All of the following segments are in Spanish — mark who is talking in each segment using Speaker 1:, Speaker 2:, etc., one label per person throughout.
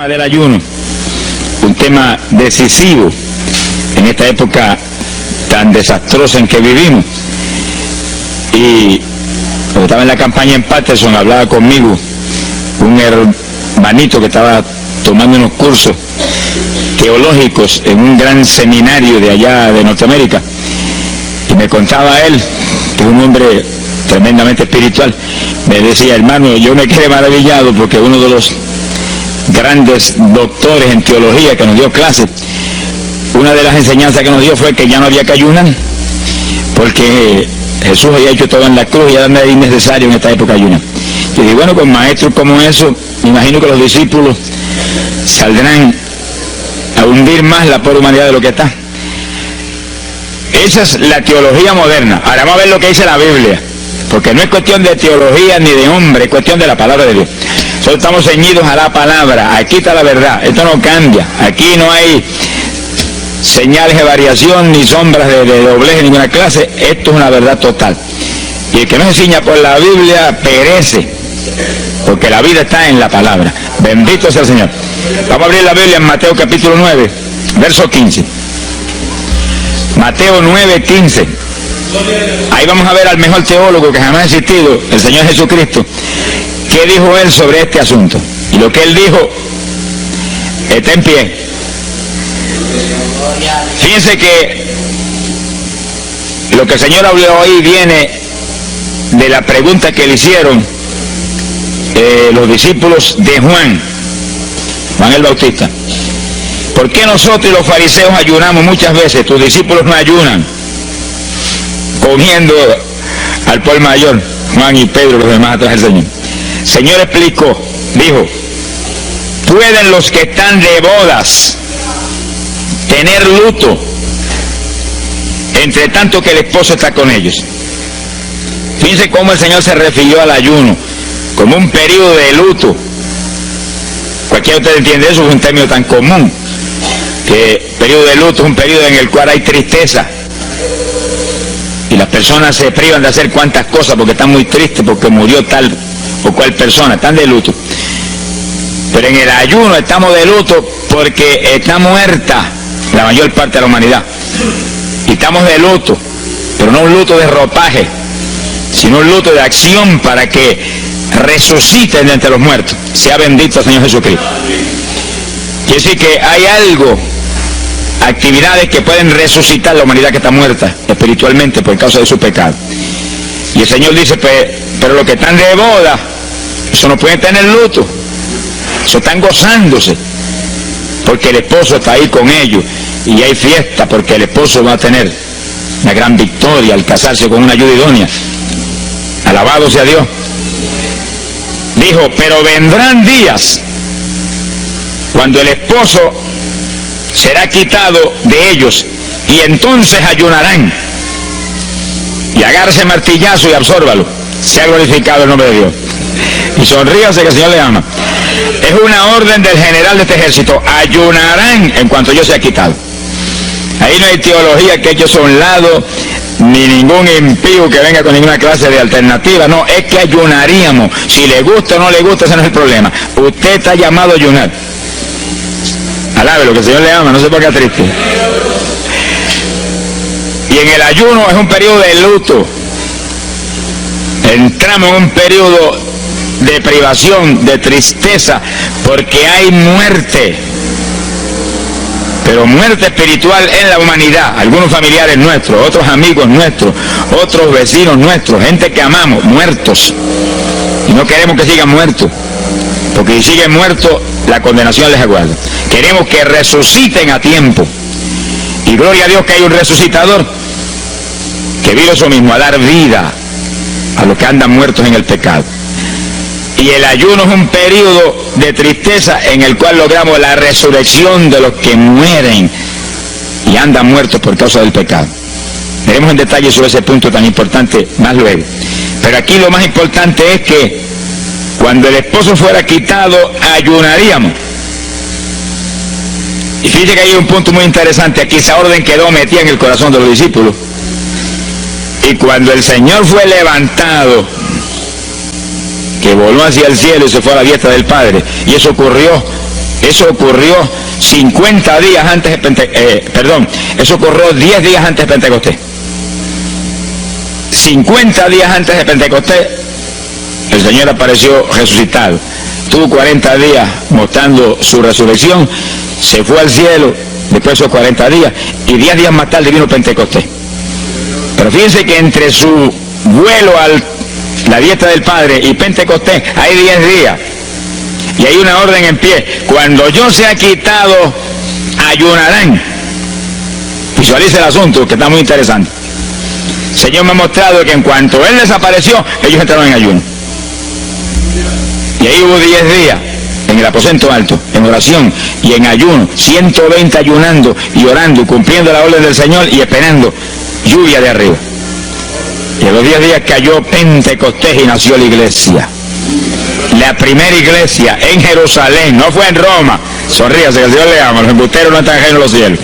Speaker 1: Del ayuno, un tema decisivo en esta época tan desastrosa en que vivimos. Y cuando estaba en la campaña en Patterson, hablaba conmigo un hermanito que estaba tomando unos cursos teológicos en un gran seminario de allá de Norteamérica, y me contaba él, que es un hombre tremendamente espiritual, me decía: hermano, yo me quedé maravillado porque uno de los grandes doctores en teología que nos dio clases, una de las enseñanzas que nos dio fue que ya no había que ayunar, porque Jesús había hecho todo en la cruz y ya no era innecesario en esta época ayunar. Yo digo, bueno, con maestros como eso, me imagino que los discípulos saldrán a hundir más la pobre humanidad de lo que está. Esa es la teología moderna. Ahora vamos a ver lo que dice la Biblia, porque no es cuestión de teología ni de hombre, es cuestión de la palabra de Dios. Nosotros estamos ceñidos a la palabra, aquí está la verdad, esto no cambia, aquí no hay señales de variación ni sombras de doblez de ninguna clase, esto es una verdad total. Y el que no se ciña por la Biblia perece, porque la vida está en la palabra. Bendito sea el Señor. Vamos a abrir la Biblia en Mateo capítulo 9, verso 15. Mateo 9, 15. Ahí vamos a ver al mejor teólogo que jamás ha existido, el Señor Jesucristo. ¿Qué dijo él sobre este asunto? Y lo que él dijo está en pie. Fíjense que lo que el Señor habló ahí viene de la pregunta que le hicieron los discípulos de Juan el Bautista. ¿Por qué nosotros y los fariseos ayunamos muchas veces? Tus discípulos no ayunan, comiendo al por mayor, Juan y Pedro, los demás atrás del Señor. Señor explicó, dijo: ¿pueden los que están de bodas tener luto entre tanto que el esposo está con ellos? Fíjense cómo el Señor se refirió al ayuno como un periodo de luto. Cualquiera de ustedes entiende eso, es un término tan común, que periodo de luto es un periodo en el cual hay tristeza y las personas se privan de hacer cuantas cosas porque están muy tristes porque murió tal o cual persona, están de luto. Pero en el ayuno estamos de luto porque está muerta la mayor parte de la humanidad, y estamos de luto, pero no un luto de ropaje, sino un luto de acción para que resuciten de entre los muertos. Sea bendito el Señor Jesucristo. Quiere decir que hay algo, actividades que pueden resucitar la humanidad que está muerta espiritualmente por causa de su pecado. Y el Señor dice, pero los que están de boda, eso no pueden tener luto, eso están gozándose, porque el esposo está ahí con ellos, y hay fiesta porque el esposo va a tener una gran victoria al casarse con una ayuda idónea. Alabado sea Dios. Dijo, pero vendrán días cuando el esposo será quitado de ellos, y entonces ayunarán. Y agárrese martillazo y absórbalo. Se ha glorificado el nombre de Dios. Y sonríase que el Señor le ama. Es una orden del general de este ejército. Ayunarán en cuanto yo sea quitado. Ahí no hay teología que ellos son a un lado, ni ningún impío que venga con ninguna clase de alternativa. No, es que ayunaríamos. Si le gusta o no le gusta, ese no es el problema. Usted está llamado a ayunar. Alábelo, que el Señor le ama, no se ponga triste. Y en el ayuno es un periodo de luto. Entramos en un periodo de privación, de tristeza, porque hay muerte. Pero muerte espiritual en la humanidad. Algunos familiares nuestros, otros amigos nuestros, otros vecinos nuestros, gente que amamos, muertos. Y no queremos que sigan muertos, porque si siguen muertos, la condenación les aguarda. Queremos que resuciten a tiempo. Y gloria a Dios que hay un resucitador que vino eso mismo, a dar vida a los que andan muertos en el pecado. Y el ayuno es un periodo de tristeza en el cual logramos la resurrección de los que mueren y andan muertos por causa del pecado. Veremos en detalle sobre ese punto tan importante más luego. Pero aquí lo más importante es que cuando el esposo fuera quitado, ayunaríamos. Y fíjense que hay un punto muy interesante. Aquí esa orden quedó metida en el corazón de los discípulos. Y cuando el Señor fue levantado, que voló hacia el cielo y se fue a la diestra del Padre, y eso ocurrió Eso ocurrió 50 días antes de eso ocurrió 10 días antes de Pentecostés. 50 días antes de Pentecostés, el Señor apareció resucitado. Tuvo 40 días mostrando su resurrección, se fue al cielo después de esos 40 días, y 10 días más tarde vino Pentecostés. Pero fíjense que entre su vuelo a la diestra del Padre y Pentecostés hay 10 días. Y hay una orden en pie: cuando yo sea quitado, ayunarán. Visualice el asunto, que está muy interesante. El Señor me ha mostrado que en cuanto Él desapareció, ellos entraron en ayuno. Y ahí hubo 10 días en el aposento alto, en oración y en ayuno, 120 ayunando y orando, cumpliendo la orden del Señor y esperando lluvia de arriba. Y a los 10 días cayó Pentecostés y nació la iglesia. La primera iglesia en Jerusalén, no fue en Roma. Sonríase, que el Señor le ama, los embusteros no están ajenos a los cielos.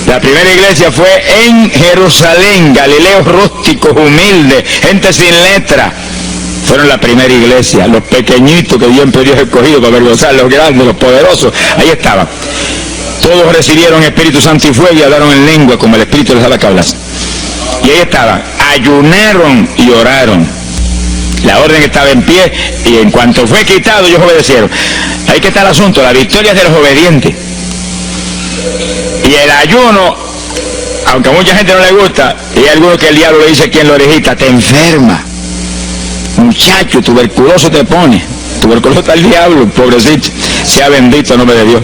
Speaker 1: La primera iglesia fue en Jerusalén, Galileos rústicos, humildes, gente sin letra. Fueron la primera iglesia, los pequeñitos que Dios escogido para avergonzar, los grandes, los poderosos, ahí estaban. Todos recibieron Espíritu Santo y fuego y hablaron en lengua como el Espíritu les daba que hablasen. Y ahí estaban, ayunaron y oraron. La orden estaba en pie y en cuanto fue quitado ellos obedecieron. Ahí que está el asunto, la victoria es de los obedientes. Y el ayuno, aunque a mucha gente no le gusta, y hay algunos que el diablo le dice aquí en la orejita: te enferma, muchacho, tuberculoso te pone. Tuberculoso está el diablo, pobrecito, sea bendito el nombre de Dios.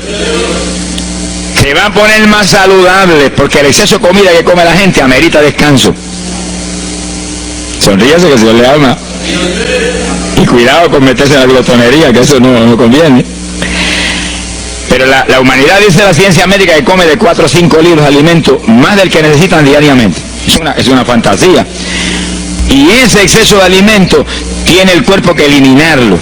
Speaker 1: Se va a poner más saludable, porque el exceso de comida que come la gente amerita descanso. Sonríase, que el Señor le ama. Y cuidado con meterse en la glotonería, que eso no conviene. Pero la humanidad, dice la ciencia médica, que come de 4 a 5 litros de alimento, más del que necesitan diariamente. Es una fantasía. Y ese exceso de alimento tiene el cuerpo que eliminarlo.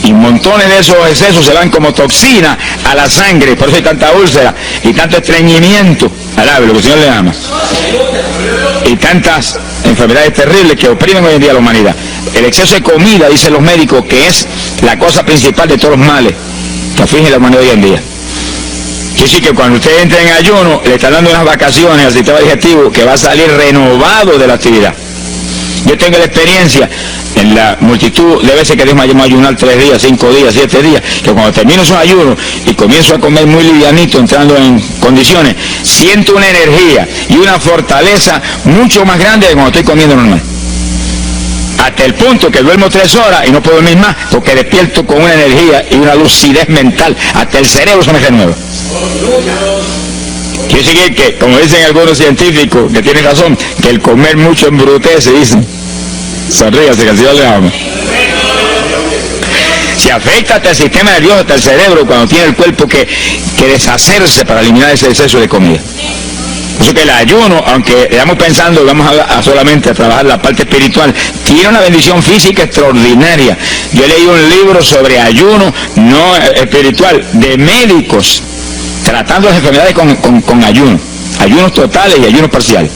Speaker 1: Y montones de esos excesos se van como toxina a la sangre. Por eso hay tanta úlcera y tanto estreñimiento. Alabe, lo que el Señor le ama. Y tantas enfermedades terribles que oprimen hoy en día a la humanidad. El exceso de comida, dicen los médicos, que es la cosa principal de todos los males que aflige la humanidad hoy en día. Quiere decir que cuando usted entra en ayuno, le está dando unas vacaciones al sistema digestivo que va a salir renovado de la actividad. Yo tengo la experiencia en la multitud de veces que Dios me ha llamado a ayunar 3 días, 5 días, 7 días, que cuando termino esos ayunos y comienzo a comer muy livianito, entrando en condiciones, siento una energía y una fortaleza mucho más grande que cuando estoy comiendo normal. Hasta el punto que duermo 3 horas y no puedo dormir más, porque despierto con una energía y una lucidez mental. Hasta el cerebro se me renueva. Quiere decir que, como dicen algunos científicos, que tienen razón, que el comer mucho embrutece, dicen. Sonríase, que el Señor le ama. Se afecta hasta el sistema nervioso, hasta el cerebro, cuando tiene el cuerpo que deshacerse para eliminar ese exceso de comida. Por eso que el ayuno, aunque estamos pensando que vamos a solamente a trabajar la parte espiritual, tiene una bendición física extraordinaria. Yo leí un libro sobre ayuno no espiritual, de médicos, tratando las enfermedades con ayuno. Ayunos totales y ayunos parciales.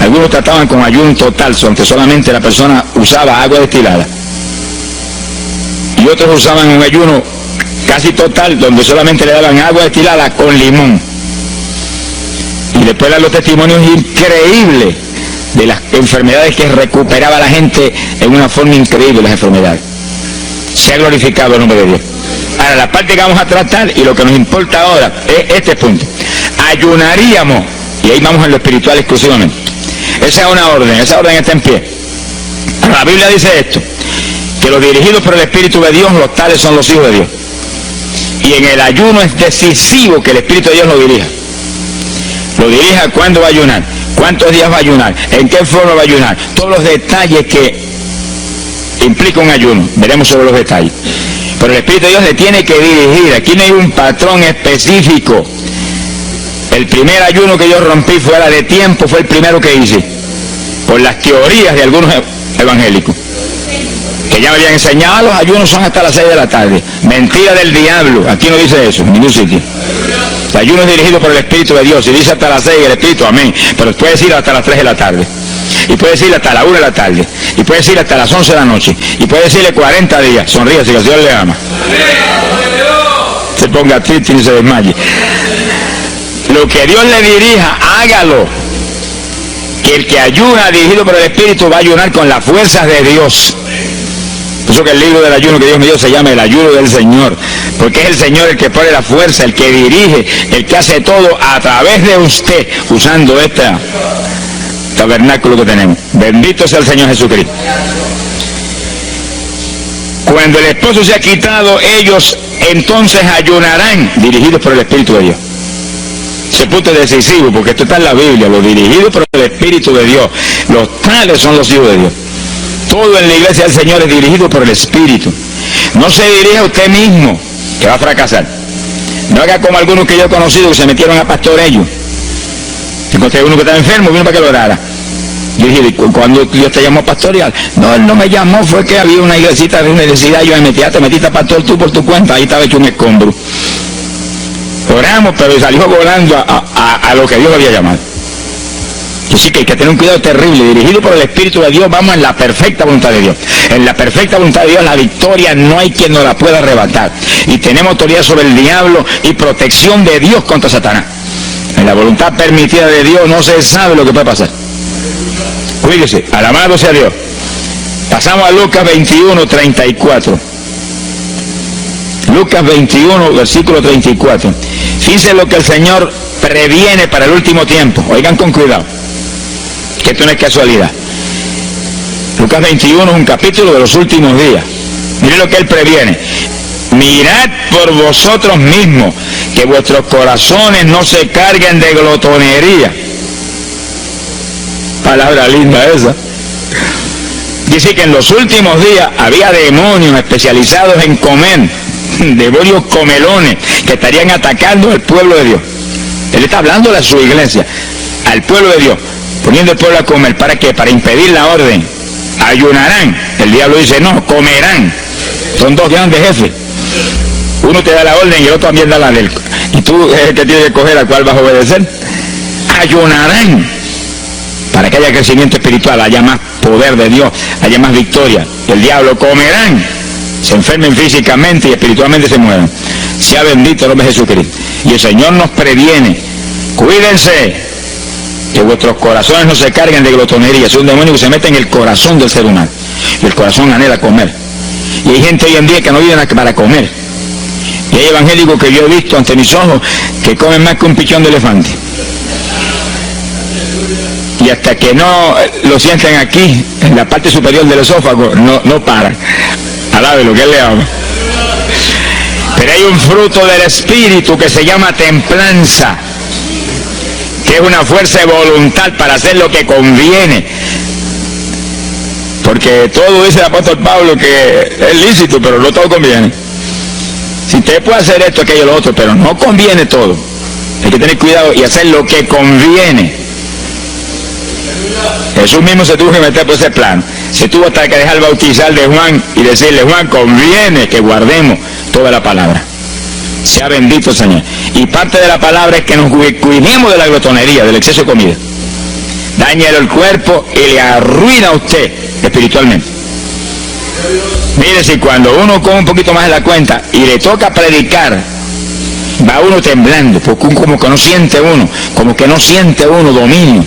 Speaker 1: Algunos trataban con ayuno total, donde solamente la persona usaba agua destilada. Y otros usaban un ayuno casi total, donde solamente le daban agua destilada con limón. Y después dan los testimonios increíbles de las enfermedades que recuperaba la gente en una forma increíble, las enfermedades. Se ha glorificado el nombre de Dios. Ahora, la parte que vamos a tratar y lo que nos importa ahora es este punto. Ayunaríamos, y ahí vamos en lo espiritual exclusivamente. Esa es una orden, esa orden está en pie. La Biblia dice esto, que los dirigidos por el Espíritu de Dios, los tales son los hijos de Dios. Y en el ayuno es decisivo que el Espíritu de Dios lo dirija. Lo dirija cuándo va a ayunar, cuántos días va a ayunar, en qué forma va a ayunar, todos los detalles que implica un ayuno, veremos sobre los detalles. Pero el Espíritu de Dios le tiene que dirigir, aquí no hay un patrón específico. El primer ayuno que yo rompí fuera de tiempo fue el primero que hice, por las teorías de algunos evangélicos, que ya me habían enseñado, los ayunos son hasta las 6 de la tarde. Mentira del diablo, aquí no dice eso, en ningún sitio. El ayuno es dirigido por el Espíritu de Dios, y dice hasta las 6 el Espíritu, amén, pero puede decir hasta las 3 de la tarde, y puede decir hasta la 1 de la tarde, y puede decir hasta las 11 de la noche, y puede decirle 40 días, sonríase, que el Señor le ama. se ponga triste ni se desmaye. Lo que Dios le dirija, hágalo. Que el que ayuna dirigido por el Espíritu va a ayunar con las fuerzas de Dios. Por eso que el libro del ayuno que Dios me dio se llama el ayuno del Señor, porque es el Señor el que pone la fuerza, el que dirige, el que hace todo a través de usted, usando este tabernáculo que tenemos. Bendito sea el Señor Jesucristo. Cuando el esposo se ha quitado, ellos entonces ayunarán, dirigidos por el Espíritu de Dios. Ese punto es decisivo, porque esto está en la Biblia, los dirigidos por el Espíritu de Dios. Los tales son los hijos de Dios. Todo en la iglesia del Señor es dirigido por el Espíritu. No se dirija a usted mismo, que va a fracasar. No haga como algunos que yo he conocido que se metieron a pastor ellos. Encontré uno que estaba enfermo, vino para que lo orara. Yo dije, cuando Dios te llamó a pastorear, no, él no me llamó, fue que había una iglesita de universidad, yo me metí, te metiste a pastor tú por tu cuenta, ahí estaba hecho un escombro. Oramos, pero salió volando a lo que Dios había llamado. Que sí que hay que tener un cuidado terrible, dirigido por el Espíritu de Dios, vamos en la perfecta voluntad de Dios. En la perfecta voluntad de Dios la victoria no hay quien nos la pueda arrebatar. Y tenemos autoridad sobre el diablo y protección de Dios contra Satanás. En la voluntad permitida de Dios no se sabe lo que puede pasar. Cuídese, alabado sea Dios. Pasamos a Lucas 21, 34. Lucas 21, versículo 34. Fíjense lo que el Señor previene para el último tiempo. Oigan con cuidado, que esto no es casualidad. Lucas 21 es un capítulo de los últimos días. Miren lo que Él previene. Mirad por vosotros mismos, que vuestros corazones no se carguen de glotonería. Palabra linda esa. Dice que en los últimos días había demonios especializados en comer, demonios comelones que estarían atacando al pueblo de Dios. Él está hablando a su iglesia, al pueblo de Dios, poniendo al pueblo a comer. ¿Para qué? Para impedir la orden. Ayunarán. El diablo dice, no, comerán. Son dos grandes jefes. Uno te da la orden y el otro también da la del. Y tú es el que tienes que escoger a cuál vas a obedecer. Ayunarán. Para que haya crecimiento espiritual, haya más poder de Dios, haya más victoria. El diablo comerán. Se enfermen físicamente y espiritualmente se mueran. Sea bendito el nombre de Jesucristo. Y el Señor nos previene. Cuídense, que vuestros corazones no se carguen de glotonería. Es un demonio que se mete en el corazón del ser humano. Y el corazón anhela comer. Y hay gente hoy en día que no vive para comer. Y hay evangélicos que yo he visto ante mis ojos que comen más que un pichón de elefante. Y hasta que no lo sienten aquí, en la parte superior del esófago, no paran. Alabe lo que Él le ama. Pero hay un fruto del Espíritu que se llama templanza, que es una fuerza de voluntad para hacer lo que conviene. Porque todo dice el apóstol Pablo que es lícito, pero no todo conviene. Si usted puede hacer esto, aquello, lo otro, pero no conviene todo. Hay que tener cuidado y hacer lo que conviene. Jesús mismo se tuvo que meter por ese plano. Se tuvo hasta que dejar bautizar de Juan y decirle, Juan, conviene que guardemos toda la palabra. Sea bendito el Señor. Y parte de la palabra es que nos cuidemos de la glotonería, del exceso de comida. Daña el cuerpo y le arruina a usted espiritualmente. Mire, si cuando uno come un poquito más de la cuenta y le toca predicar, va uno temblando, porque como que no siente uno dominio.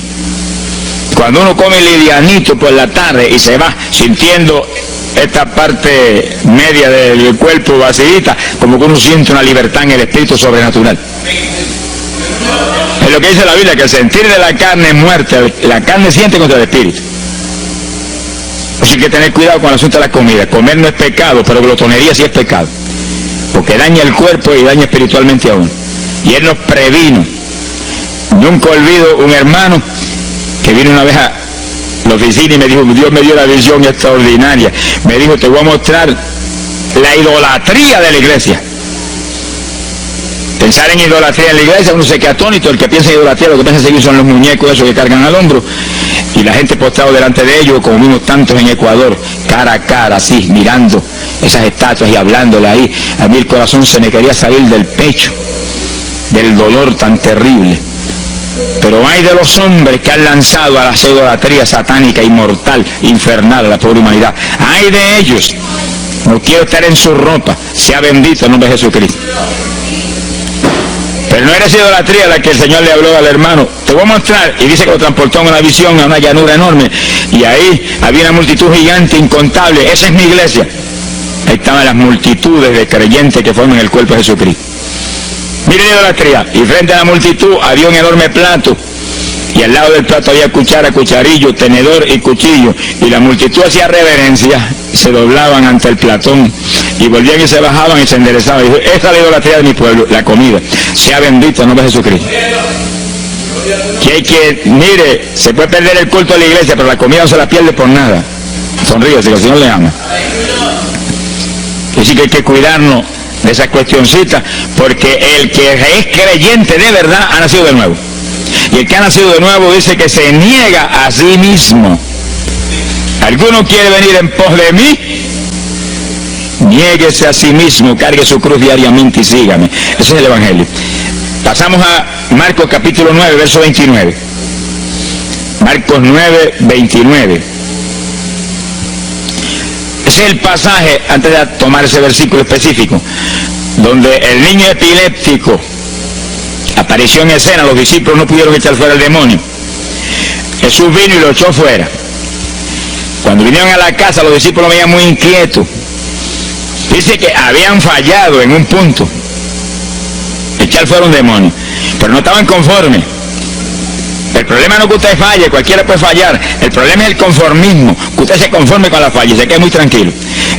Speaker 1: Cuando uno come livianito por la tarde y se va sintiendo esta parte media del cuerpo vacíita, como que uno siente una libertad en el espíritu sobrenatural. Es lo que dice la Biblia, que el sentir de la carne es muerte, la carne siente contra el espíritu. Así que hay que tener cuidado con el asunto de la comida. Comer no es pecado, pero glotonería sí es pecado, porque daña el cuerpo y daña espiritualmente a uno. Y Él nos previno. Nunca olvido un hermano que vino una vez a la oficina y me dijo, Dios me dio la visión extraordinaria. Me dijo, te voy a mostrar la idolatría de la iglesia. Pensar en idolatría en la iglesia, uno se queda atónito. El que piensa en idolatría, lo que piensa seguir son los muñecos esos que cargan al hombro. Y la gente postrado delante de ellos, como vimos tantos en Ecuador, cara a cara, así, mirando esas estatuas y hablándole ahí. A mí el corazón se me quería salir del pecho, del dolor tan terrible. Pero hay de los hombres que han lanzado a la idolatría satánica, inmortal, infernal a la pobre humanidad. Hay de ellos. No quiero estar en su ropa. Sea bendito el nombre de Jesucristo. Pero no era esa idolatría la que el Señor le habló al hermano. Te voy a mostrar, y dice que lo transportó en una visión a una llanura enorme, y ahí había una multitud gigante, incontable. Esa es mi iglesia. Ahí estaban las multitudes de creyentes que forman el cuerpo de Jesucristo. Miren la idolatría, y frente a la multitud había un enorme plato, y al lado del plato había cuchara, cucharillo, tenedor y cuchillo, y la multitud hacía reverencia, se doblaban ante el platón, y volvían y se bajaban y se enderezaban. Y dijo, esa es la idolatría de mi pueblo, la comida. Sea bendito el nombre de Jesucristo. Mire, se puede perder el culto de la iglesia, pero la comida no se la pierde por nada. Sonríese, que el Señor le ama. Así que hay que cuidarnos de esas cuestioncitas, porque el que es creyente de verdad ha nacido de nuevo. Y el que ha nacido de nuevo dice que se niega a sí mismo. ¿Alguno quiere venir en pos de mí? Niéguese a sí mismo, cargue su cruz diariamente y sígame. Ese es el Evangelio. Pasamos a Marcos capítulo 9, verso 29. Marcos 9, 29. Ese es el pasaje, antes de tomar ese versículo específico, donde el niño epiléptico apareció en escena. Los discípulos no pudieron echar fuera el demonio. Jesús vino y lo echó fuera. Cuando vinieron a la casa, los discípulos veían muy inquietos. Dice que habían fallado en un punto, echar fuera un demonio, pero no estaban conformes. El problema no es que usted falle, cualquiera puede fallar. El problema es el conformismo, que usted se conforme con la falla y se quede muy tranquilo.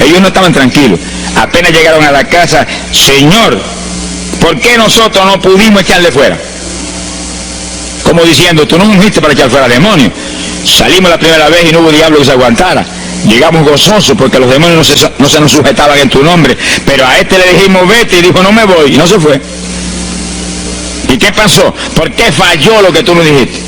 Speaker 1: Ellos no estaban tranquilos. Apenas llegaron a la casa, Señor, ¿por qué nosotros no pudimos echarle fuera? Como diciendo, tú no nos ungiste para echar fuera demonios. Salimos la primera vez y no hubo diablo que se aguantara. Llegamos gozosos porque los demonios no se nos sujetaban en tu nombre. Pero a este le dijimos vete y dijo no me voy, y no se fue. ¿Y qué pasó? ¿Por qué falló lo que tú nos dijiste?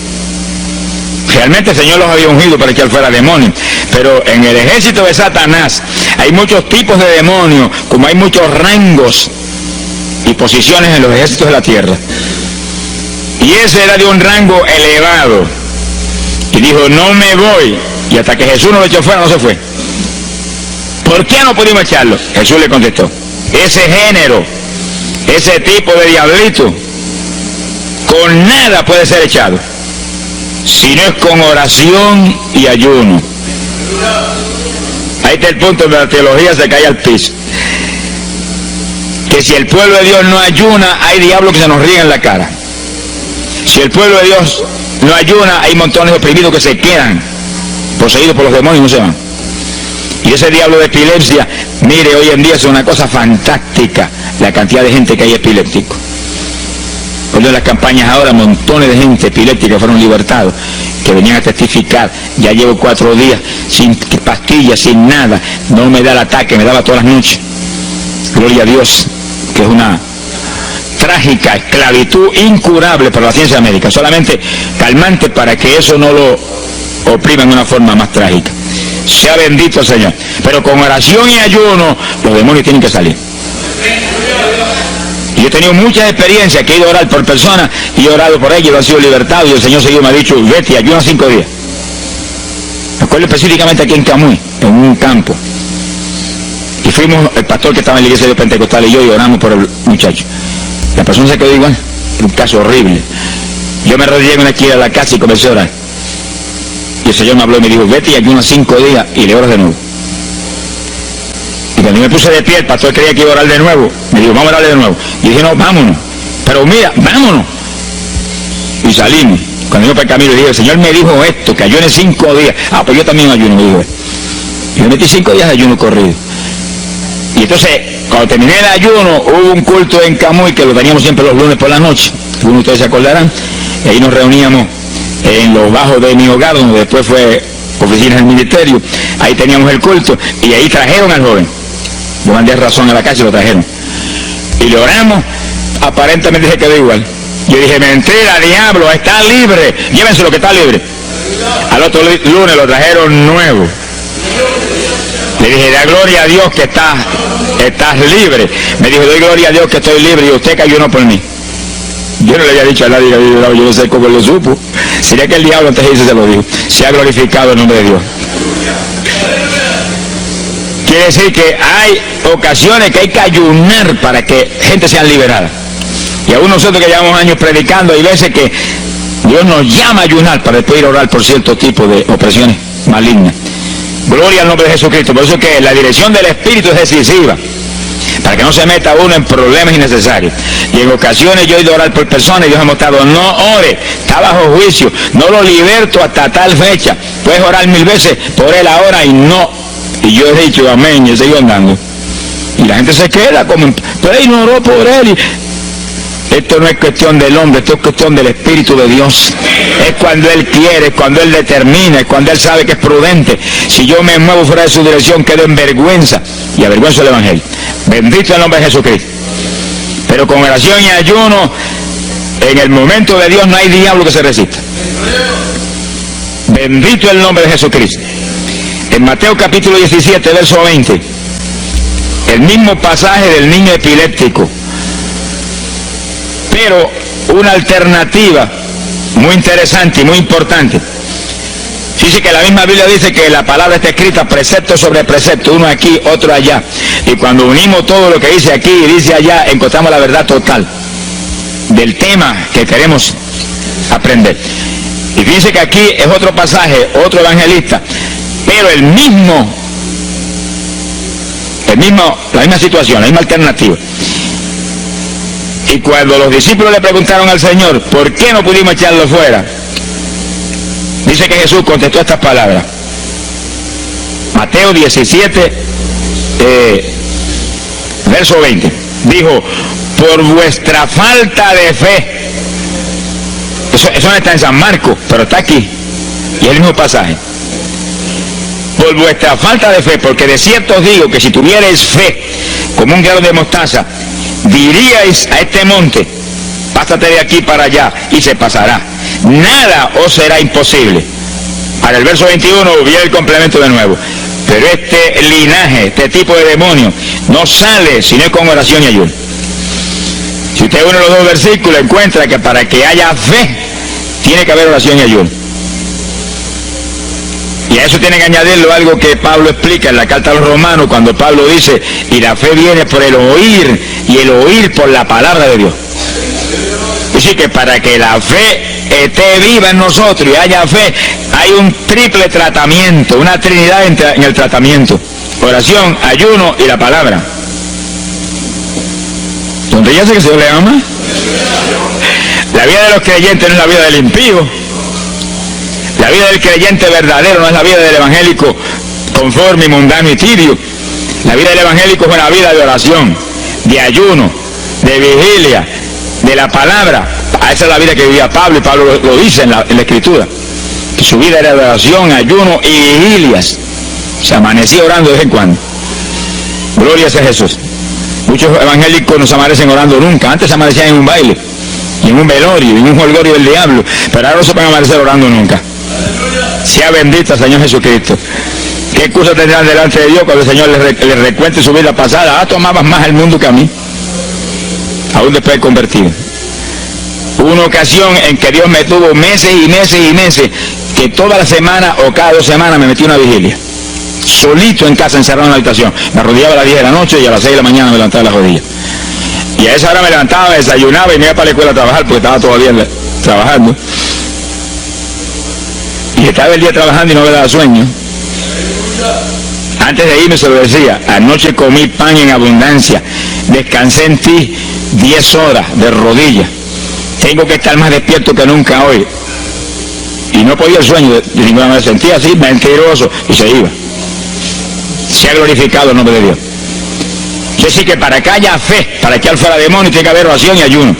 Speaker 1: Realmente el Señor los había ungido para echar fuera demonios. Pero en el ejército de Satanás hay muchos tipos de demonios, como hay muchos rangos y posiciones en los ejércitos de la tierra. Y ese era de un rango elevado. Y dijo, no me voy. Y hasta que Jesús no lo echó fuera, no se fue. ¿Por qué no pudimos echarlo? Jesús le contestó, ese género, ese tipo de diablito, con nada puede ser echado, si no es con oración y ayuno. Ahí está el punto donde la teología se cae al piso. Que si el pueblo de Dios no ayuna, hay diablos que se nos ríen en la cara. Si el pueblo de Dios no ayuna, hay montones de oprimidos que se quedan poseídos por los demonios y no se van. Y ese diablo de epilepsia, mire, hoy en día es una cosa fantástica la cantidad de gente que hay epiléptico. Hoy en las campañas ahora, montones de gente epiléptica fueron libertados, que venían a testificar. Ya llevo 4 días sin pastillas, sin nada, no me da el ataque, me daba todas las noches. Gloria a Dios, que es una trágica esclavitud incurable para la ciencia médica, solamente calmante para que eso no lo oprima en una forma más trágica. Sea bendito el Señor. Pero con oración y ayuno, los demonios tienen que salir. Y yo he tenido muchas experiencias que he ido a orar por personas y he orado por ellos, han sido libertados y el Señor seguido me ha dicho, vete, ayuna 5 días. Me acuerdo específicamente aquí en Camuy, en un campo. Y fuimos, el pastor que estaba en la iglesia de Pentecostal y yo, y oramos por el muchacho. La persona se quedó igual, un caso horrible. Yo me arrodillé en una esquina de la casa y comencé a orar. Y el Señor me habló y me dijo, vete y ayuna 5 días y le oras de nuevo. Y cuando yo me puse de pie, el pastor creía que iba a orar de nuevo. Me dijo, vamos a orarle de nuevo. Y dije, no, vámonos. Pero mira, vámonos. Y salimos. Cuando yo para el camino, dije, el Señor me dijo esto, que ayune 5 días. Ah, pues yo también ayuno, me dijo. Y me metí 5 días de ayuno corrido. Y entonces, cuando terminé el ayuno, hubo un culto en Camuy, que lo teníamos siempre los lunes por la noche. Algunos de ustedes se acordarán. Y ahí nos reuníamos en los bajos de mi hogar, donde después fue oficina del ministerio. Ahí teníamos el culto y ahí trajeron al joven. Yo mandé razón a la casa y lo trajeron. Y le oramos, aparentemente se quedó igual. Yo dije, mentira, diablo, está libre, llévense lo que está libre. Al otro lunes lo trajeron nuevo. Le dije, da gloria a Dios que estás libre. Me dijo, doy gloria a Dios que estoy libre y usted cayó no por mí. Yo no le había dicho a nadie que había llorado, yo no sé cómo lo supo. Sería que el diablo antes de irse se lo dijo. Se ha glorificado el nombre de Dios. Quiere decir que hay ocasiones que hay que ayunar para que gente sea liberada. Y aún nosotros que llevamos años predicando, hay veces que Dios nos llama a ayunar para después ir a orar por cierto tipo de opresiones malignas. Gloria al nombre de Jesucristo. Por eso es que la dirección del Espíritu es decisiva, para que no se meta uno en problemas innecesarios. Y en ocasiones yo he ido a orar por personas y Dios ha mostrado, no ore, está bajo juicio, no lo liberto hasta tal fecha. Puedes orar 1000 veces por él ahora y no. Y yo he dicho amén y he seguido andando. Y la gente se queda como, pero él no oró por él. Esto no es cuestión del hombre, esto es cuestión del Espíritu de Dios. Es cuando Él quiere, es cuando Él determina, es cuando Él sabe que es prudente. Si yo me muevo fuera de su dirección, quedo en vergüenza y avergüenzo el Evangelio. Bendito el nombre de Jesucristo. Pero con oración y ayuno, en el momento de Dios no hay diablo que se resista. Bendito el nombre de Jesucristo. En Mateo capítulo 17, verso 20, el mismo pasaje del niño epiléptico, pero una alternativa muy interesante y muy importante. Dice que la misma Biblia dice que la palabra está escrita precepto sobre precepto, uno aquí, otro allá. Y cuando unimos todo lo que dice aquí y dice allá, encontramos la verdad total del tema que queremos aprender. Y dice que aquí es otro pasaje, otro evangelista, pero la misma situación, la misma alternativa. Y cuando los discípulos le preguntaron al Señor, ¿por qué no pudimos echarlo fuera? Dice que Jesús contestó estas palabras. Mateo 17, verso 20. Dijo, por vuestra falta de fe. Eso no está en San Marcos, pero está aquí. Y es el mismo pasaje. Por vuestra falta de fe, porque de cierto os digo que si tuvierais fe como un grano de mostaza, diríais a este monte, pásate de aquí para allá, y se pasará. Nada os será imposible. Para el verso 21 viene el complemento de nuevo. Pero este linaje, este tipo de demonio, no sale si no es con oración y ayuno. Si usted une los dos versículos, encuentra que para que haya fe, tiene que haber oración y ayuno. Y a eso tiene que añadirlo algo que Pablo explica en la carta a los Romanos, cuando Pablo dice, y la fe viene por el oír, y el oír por la palabra de Dios. Así que para que la fe esté viva en nosotros y haya fe, hay un triple tratamiento, una trinidad en el tratamiento: oración, ayuno y la palabra. ¿Dónde ya sé que el Señor le ama? La vida de los creyentes no es la vida del impío. La vida del creyente verdadero no es la vida del evangélico conforme, mundano y tibio. La vida del evangélico es una vida de oración, de ayuno, de vigilia, de la palabra. Esa es la vida que vivía Pablo, y Pablo lo dice en la Escritura, que su vida era de oración, ayuno y vigilias. Se amanecía orando de vez en cuando. Gloria sea Jesús. Muchos evangélicos no se amanecen orando nunca. Antes se amanecían en un baile, y en un velorio, y en un jolgorio del diablo, pero ahora no se pueden amanecer orando nunca. Sea bendito Señor Jesucristo. ¿Qué excusa tendrán delante de Dios cuando el Señor les recuente su vida pasada? Tú amabas más al mundo que a mí, aún después de convertido. Hubo una ocasión en que Dios me tuvo meses y meses y meses, que toda la semana o cada 2 semanas me metí una vigilia, solito en casa, encerrado en la habitación. Me arrodillaba a las 10 de la noche y a las 6 de la mañana me levantaba las rodillas. Y a esa hora me levantaba, desayunaba y me iba para la escuela a trabajar, porque estaba todavía trabajando. Y estaba el día trabajando y no me daba sueño. Antes de irme se lo decía: anoche comí pan en abundancia, descansé en ti 10 horas de rodillas, tengo que estar más despierto que nunca hoy. Y no podía el sueño de ninguna manera, sentía así, mentiroso, y se iba. Se ha glorificado el nombre de Dios. Es decir, que para que haya fe, para echar fuera demonios, tiene que haber oración y ayuno.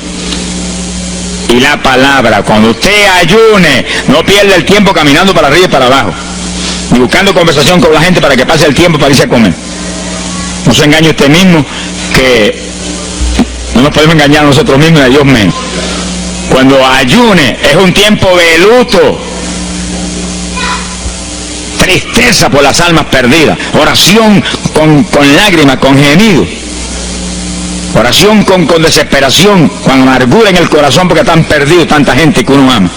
Speaker 1: Y la palabra. Cuando usted ayune, no pierda el tiempo caminando para arriba y para abajo, ni buscando conversación con la gente para que pase el tiempo para irse a comer. No se engañe usted mismo, que no nos podemos engañar a nosotros mismos y a Dios menos. Cuando ayune es un tiempo de luto, tristeza por las almas perdidas, oración con lágrimas, con gemidos, oración con desesperación, con amargura en el corazón porque están perdidos tanta gente que uno ama.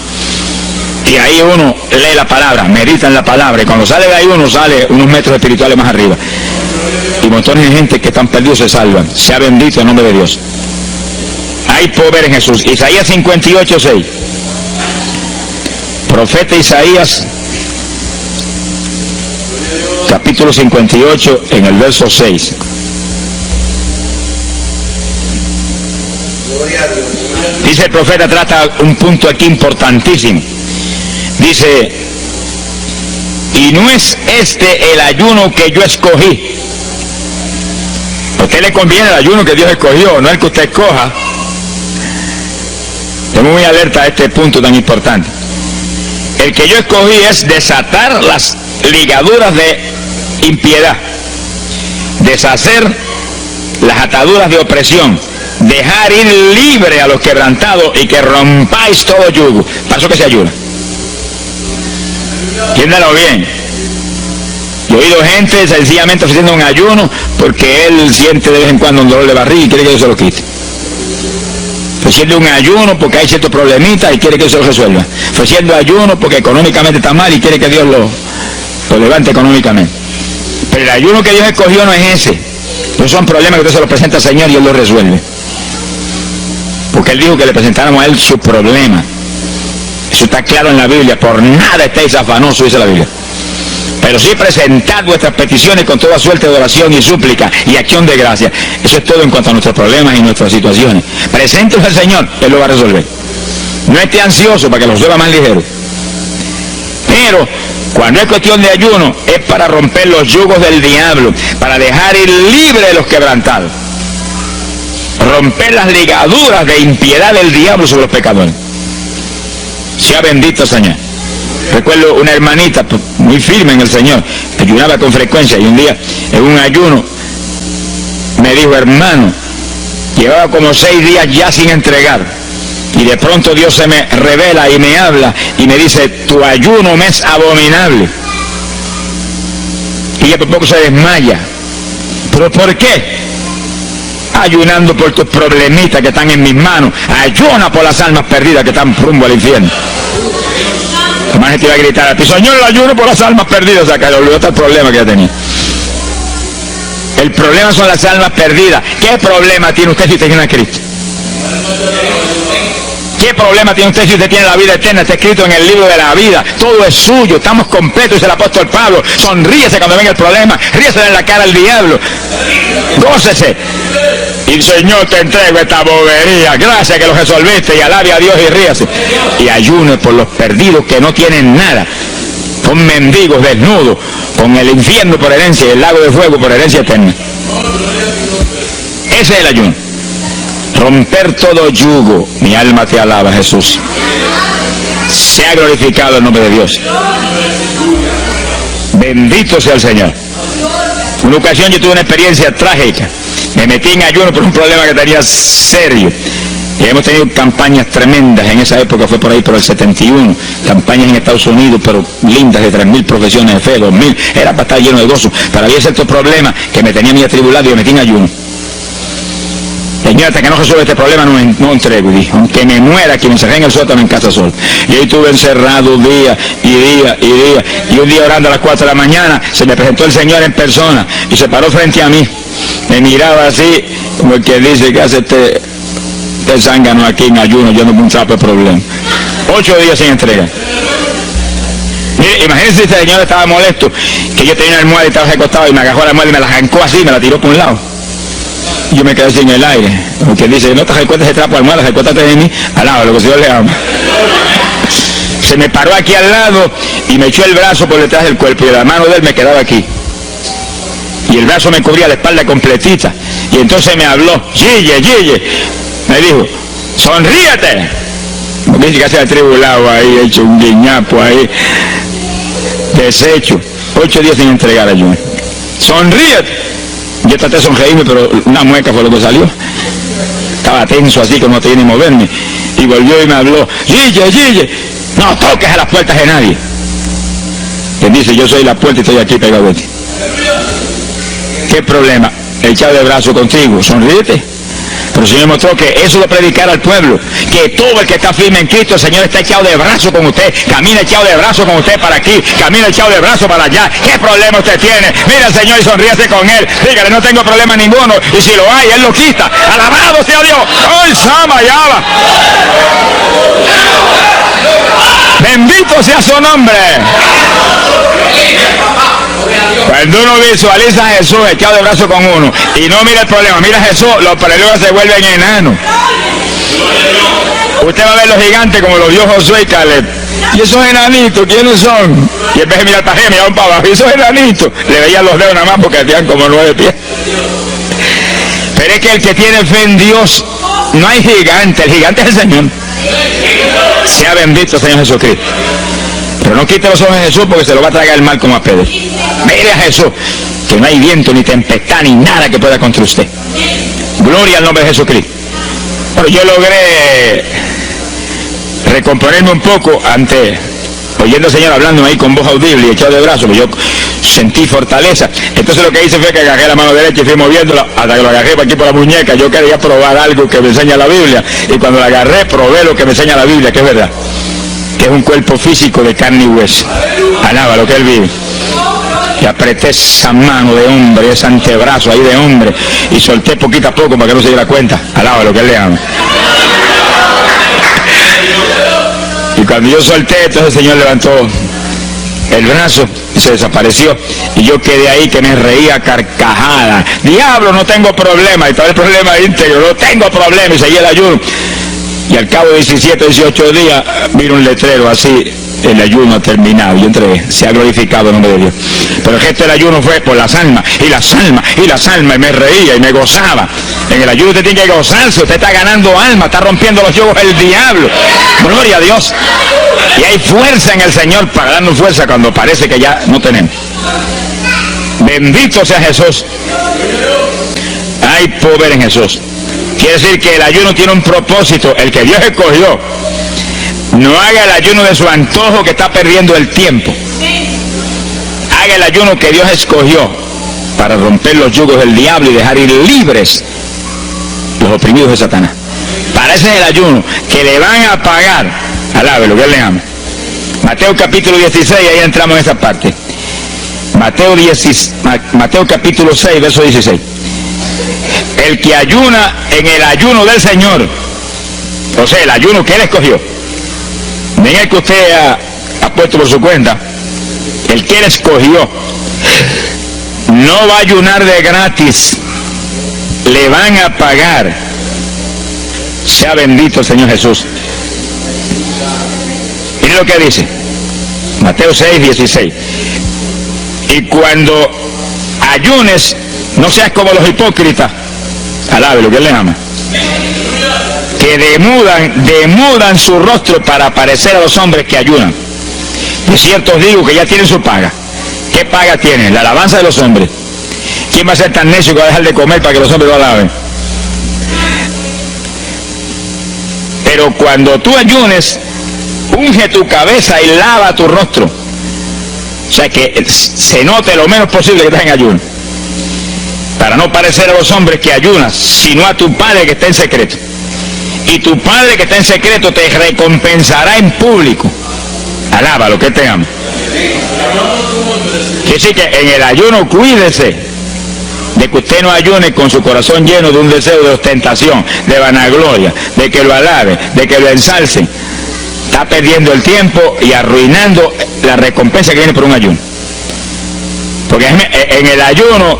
Speaker 1: Y ahí uno lee la palabra, medita en la palabra, y cuando sale de ahí uno sale unos metros espirituales más arriba. Y montones de gente que están perdidos se salvan. Sea bendito el nombre de Dios. Hay ahí puedo ver en Jesús. Isaías 58:6. Profeta Isaías, capítulo 58, en el verso 6. Dice el profeta, trata un punto aquí importantísimo. Dice, y no es este el ayuno que yo escogí. A usted le conviene el ayuno que Dios escogió, no el que usted escoja. Estoy muy alerta a este punto tan importante. El que yo escogí es desatar las ligaduras de impiedad, deshacer las ataduras de opresión, dejar ir libre a los quebrantados y que rompáis todo yugo. Para eso que se ayuda. Entiéndalo bien. Yo he oído gente sencillamente ofreciendo un ayuno porque él siente de vez en cuando un dolor de barriga y quiere que yo se lo quite. Ofreciendo un ayuno porque hay ciertos problemitas y quiere que Dios se lo resuelva. Ofreciendo ayuno porque económicamente está mal y quiere que Dios lo levante económicamente. Pero el ayuno que Dios escogió no es ese. No son problemas que usted se los presenta al Señor y Él los resuelve. Porque Él dijo que le presentáramos a Él su problema. Eso está claro en la Biblia. Por nada estéis afanosos, dice la Biblia. Pero sí presentad vuestras peticiones con toda suerte de oración y súplica y acción de gracia. Eso es todo en cuanto a nuestros problemas y nuestras situaciones. Preséntelos al Señor, Él lo va a resolver. No esté ansioso para que lo resuelva más ligero. Pero cuando es cuestión de ayuno, es para romper los yugos del diablo, para dejar ir libre de los quebrantados. Romper las ligaduras de impiedad del diablo sobre los pecadores. Sea bendito Señor. Recuerdo una hermanita muy firme en el Señor, ayunaba con frecuencia y un día en un ayuno me dijo, hermano, llevaba como 6 días ya sin entregar y de pronto Dios se me revela y me habla y me dice, tu ayuno me es abominable. Y ella por poco se desmaya. ¿Pero por qué? Ayunando por tus problemitas que están en mis manos. Ayuna por las almas perdidas que están rumbo al infierno. La gente iba a gritar a ti, Señor, el ayuno por las almas perdidas. O sea, que le olvidó el problema que ya tenía. El problema son las almas perdidas. ¿Qué problema tiene usted si usted tiene a Cristo? ¿Qué problema tiene usted si usted tiene la vida eterna? Está escrito en el libro de la vida. Todo es suyo, estamos completos, dice el apóstol Pablo. Sonríese cuando venga el problema, ríese en la cara al diablo. Gócese. Y Señor, te entrego esta bobería. Gracias que lo resolviste y alabe a Dios y ríase. Y ayune por los perdidos que no tienen nada. Son mendigos desnudos, con el infierno por herencia y el lago de fuego por herencia eterna. Ese es el ayuno. Romper todo yugo. Mi alma te alaba, Jesús. Sea glorificado el nombre de Dios. Bendito sea el Señor. Una ocasión yo tuve una experiencia trágica. Me metí en ayuno por un problema que tenía serio. Y hemos tenido campañas tremendas. En esa época fue por ahí por el 71. Campañas en Estados Unidos, pero lindas, de 3.000 profesiones de fe, 2.000. Era para estar lleno de gozo. Pero había ciertos problemas que me tenía muy atribulado y me metí en ayuno. Señor, hasta que no resuelva este problema no entrego. Y dije, aunque me muera, que me encerré en el sótano en casa sola. Y ahí estuve encerrado día y día y día. Y un día orando a las 4 de la mañana, se me presentó el Señor en persona y se paró frente a mí. Me miraba así, como el que dice que hace este zángano aquí en ayuno, yo no me un trapo de problema. 8 días sin entrega. Mire, imagínense si este señor estaba molesto, que yo tenía una almohada y estaba recostado y me agarró la almohada y me la arrancó así, me la tiró por un lado. Yo me quedé sin el aire, porque dice, no te recuerdes ese trapo de almohada, recuérdate de mí, al lado, lo que el Señor le ama. Se me paró aquí al lado y me echó el brazo por detrás del cuerpo y la mano de él me quedaba aquí. Y el brazo me cubría la espalda completita. Y entonces me habló, Gille, me dijo, sonríete. Porque dice que se ha atribulado ahí, hecho un guiñapo ahí, deshecho. 8 días sin entregar ayuno. Sonríete. Yo traté de sonreírme, pero una mueca fue lo que salió. Estaba tenso así que no tenía ni moverme. Y volvió y me habló, Gille, no toques a las puertas de nadie. Él dice, yo soy la puerta y estoy aquí pegado de ti. ¿Qué problema? Echado de brazo contigo, sonríete. Pero el Señor mostró que eso lo predicara al pueblo, que todo el que está firme en Cristo, el Señor está echado de brazo con usted, camina echado de brazo con usted para aquí, camina echado de brazo para allá. ¿Qué problema usted tiene? Mira al Señor y sonríase con Él. Dígale, no tengo problema ninguno, y si lo hay, Él lo quita. Alabado sea Dios. ¡Ay, Sama, Yaba! Bendito sea su nombre. Cuando uno visualiza a Jesús echado de brazo con uno y no mira el problema, mira a Jesús, los problemas se vuelven enanos. Usted va a ver los gigantes como los vio Josué y Caleb. ¿Y esos enanitos quiénes son? Y en vez de mirar para arriba, miraban para abajo. ¿Y esos enanitos? Le veían los dedos nada más porque hacían como 9 pies. Pero es que el que tiene fe en Dios, no hay gigante, el gigante es el Señor. Sea bendito Señor Jesucristo. Pero no quite los ojos de Jesús porque se lo va a tragar el mal como a Pedro. Mire a Jesús, que no hay viento, ni tempestad, ni nada que pueda contra usted. Gloria al nombre de Jesucristo. Pero yo logré recomponerme un poco ante, oyendo al Señor hablando ahí con voz audible y echado de brazos, yo sentí fortaleza. Entonces lo que hice fue que agarré la mano derecha y fui moviéndola hasta que lo agarré por aquí por la muñeca. Yo quería probar algo que me enseña la Biblia, y cuando la agarré probé lo que me enseña la Biblia, que es verdad, que es un cuerpo físico de carne y hueso. Alaba lo que Él vive. Y apreté esa mano de hombre, ese antebrazo ahí de hombre, y solté poquito a poco para que no se diera cuenta. Alaba lo que Él le ama. Y cuando yo solté, entonces el Señor levantó el brazo y se desapareció, y yo quedé ahí que me reía carcajada. Diablo, no tengo problema. Y todo el problema íntegro, no tengo problema, y seguí el ayuno. Y al cabo de 17, 18 días vino un letrero así: el ayuno ha terminado. Yo entré, se ha glorificado el nombre de Dios. Pero el gesto del ayuno fue por las almas, y las almas, y las almas, y me reía y me gozaba. En el ayuno usted tiene que gozarse, usted está ganando alma, está rompiendo los yugos del diablo. Gloria a Dios. Y hay fuerza en el Señor para darnos fuerza cuando parece que ya no tenemos. Bendito sea Jesús. Hay poder en Jesús. Quiere decir que el ayuno tiene un propósito, el que Dios escogió. No haga el ayuno de su antojo, que está perdiendo el tiempo. Haga el ayuno que Dios escogió para romper los yugos del diablo y dejar ir libres los oprimidos de Satanás. Para ese es el ayuno que le van a pagar. Alabe lo que Él le ama. Mateo capítulo 16, ahí entramos en esa parte. Mateo capítulo 6, verso 16. El que ayuna en el ayuno del Señor, o sea, el ayuno que Él escogió, no es el que usted ha puesto por su cuenta, el que Él escogió, no va a ayunar de gratis, le van a pagar. Sea bendito el Señor Jesús. Mire lo que dice Mateo 6, 16. Y cuando ayunes, no seas como los hipócritas. Alabe lo que Él le ama, que demudan su rostro para parecer a los hombres que ayunan. De cierto os digo que ya tienen su paga. ¿Qué paga tienen? La alabanza de los hombres. ¿Quién va a ser tan necio que va a dejar de comer para que los hombres lo alaben? Pero cuando tú ayunes, unge tu cabeza y lava tu rostro. O sea, que se note lo menos posible que estás en ayuno, para no parecer a los hombres que ayunas, sino a tu Padre que está en secreto. Y tu Padre que está en secreto te recompensará en público. Alaba lo que Él te ama. Quiere decir que en el ayuno cuídese de que usted no ayune con su corazón lleno de un deseo de ostentación, de vanagloria, de que lo alabe, de que lo ensalcen. Está perdiendo el tiempo y arruinando la recompensa que viene por un ayuno. Porque en el ayuno,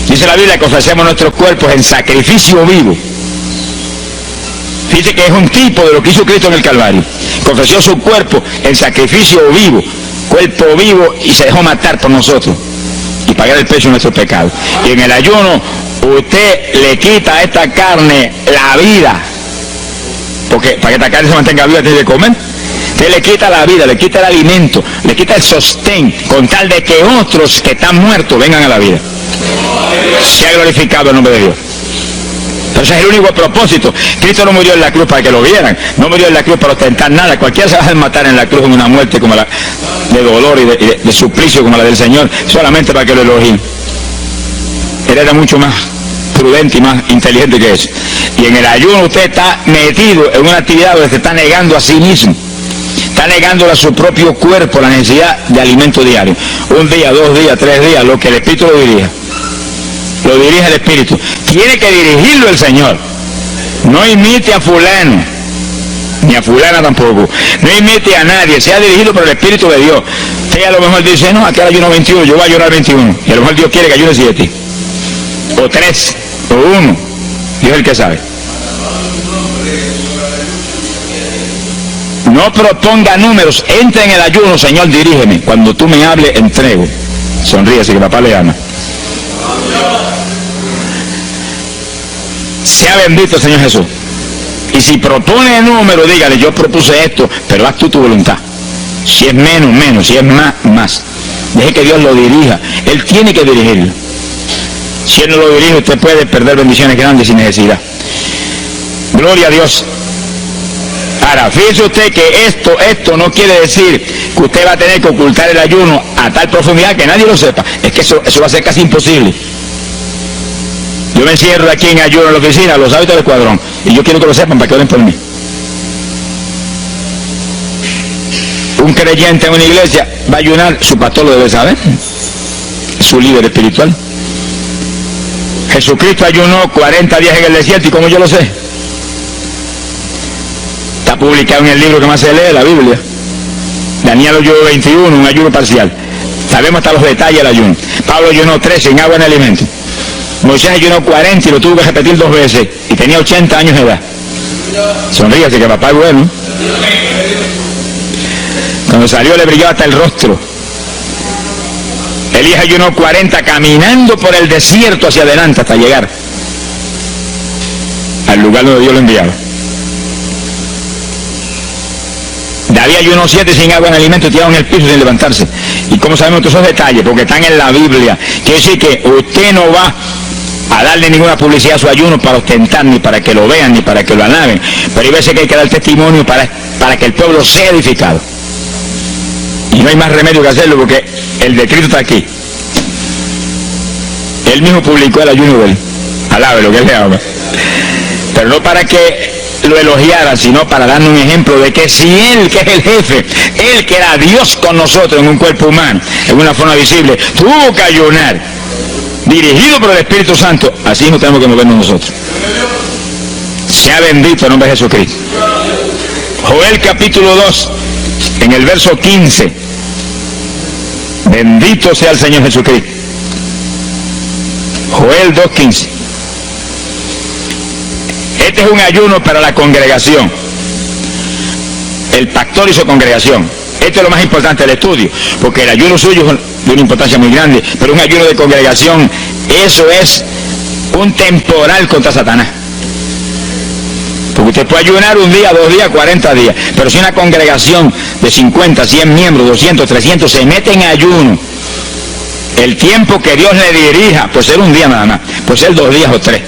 Speaker 1: dice la Biblia, que ofrecemos nuestros cuerpos en sacrificio vivo. Dice que es un tipo de lo que hizo Cristo en el Calvario, que ofreció su cuerpo en sacrificio vivo, cuerpo vivo, y se dejó matar por nosotros y pagar el precio de nuestros pecados. Y en el ayuno usted le quita a esta carne la vida, porque para que esta carne se mantenga viva tiene que comer. Usted le quita la vida, le quita el alimento, le quita el sostén, con tal de que otros que están muertos vengan a la vida. Se ha glorificado el nombre de Dios. Entonces es el único propósito. Cristo no murió en la cruz para que lo vieran, no murió en la cruz para ostentar nada. Cualquiera se va a matar en la cruz en una muerte como la de dolor y de suplicio como la del Señor, solamente para que lo elogien. Él era mucho más prudente y más inteligente que eso. Y en el ayuno usted está metido en una actividad donde se está negando a sí mismo. Está negándole a su propio cuerpo la necesidad de alimento diario. Un día, 2 días, 3 días, lo que el Espíritu lo dirija. Lo dirige el Espíritu. Tiene que dirigirlo el Señor. No imite a fulano, ni a fulana tampoco. No imite a nadie, sea dirigido por el Espíritu de Dios. Usted a lo mejor dice, no, aquel ayuno 21, yo voy a ayunar 21. Y a lo mejor Dios quiere que ayune 7. O 3, o 1. Dios es el que sabe. No proponga números, entre en el ayuno, Señor, dirígeme. Cuando tú me hables, entrego. Sonríese que papá le ama. Sea bendito, Señor Jesús. Y si propone número, dígale, yo propuse esto, pero haz tú tu voluntad. Si es menos, menos, si es más, más. Deje que Dios lo dirija. Él tiene que dirigirlo. Si Él no lo dirige, usted puede perder bendiciones grandes sin necesidad. Gloria a Dios. Ahora, fíjese usted que esto no quiere decir que usted va a tener que ocultar el ayuno a tal profundidad que nadie lo sepa. Es que eso va a ser casi imposible. Yo me encierro aquí en ayuno en la oficina, los hábitos del escuadrón, y yo quiero que lo sepan para que oren por mí. Un creyente en una iglesia va a ayunar, su pastor lo debe saber, su líder espiritual. Jesucristo ayunó 40 días en el desierto, ¿y cómo yo lo sé? Está publicado en el libro que más se lee, la Biblia. Daniel ayunó 21, un ayuno parcial. Sabemos hasta los detalles del ayuno. Pablo ayunó 13 sin agua ni alimento. Moisés ayunó 40 y lo tuvo que repetir 2 veces. Y tenía 80 años de edad. Sonríase que papá es bueno. Cuando salió le brilló hasta el rostro. Elías ayunó 40 caminando por el desierto hacia adelante hasta llegar al lugar donde Dios lo enviaba. David ayunó 7 sin agua ni alimento, tirado en el piso sin levantarse. ¿Y cómo sabemos todos esos detalles? Porque están en la Biblia. Quiere decir que usted no va a darle ninguna publicidad a su ayuno para ostentar, ni para que lo vean, ni para que lo alaben. Pero hay veces que hay que dar testimonio para que el pueblo sea edificado. Y no hay más remedio que hacerlo porque el decreto está aquí. Él mismo publicó el ayuno de él. Alabe lo que él le ama. Pero no para que lo elogiaran, sino para darnos un ejemplo de que si Él, que es el jefe, Él que era Dios con nosotros en un cuerpo humano, en una forma visible, tuvo que ayunar, dirigido por el Espíritu Santo, así no tenemos que movernos nosotros. Sea bendito el nombre de Jesucristo. Joel capítulo 2, en el verso 15. Bendito sea el Señor Jesucristo. Joel 2:15. Este es un ayuno para la congregación. El pastor y su congregación. Esto es lo más importante del estudio, porque el ayuno suyo es de una importancia muy grande, pero un ayuno de congregación, eso es un temporal contra Satanás. Porque usted puede ayunar un día, 2 días, 40 días, pero si una congregación de 50, 100 miembros, 200, 300 se mete en ayuno, el tiempo que Dios le dirija, puede ser un día nada más, puede ser 2 días o 3.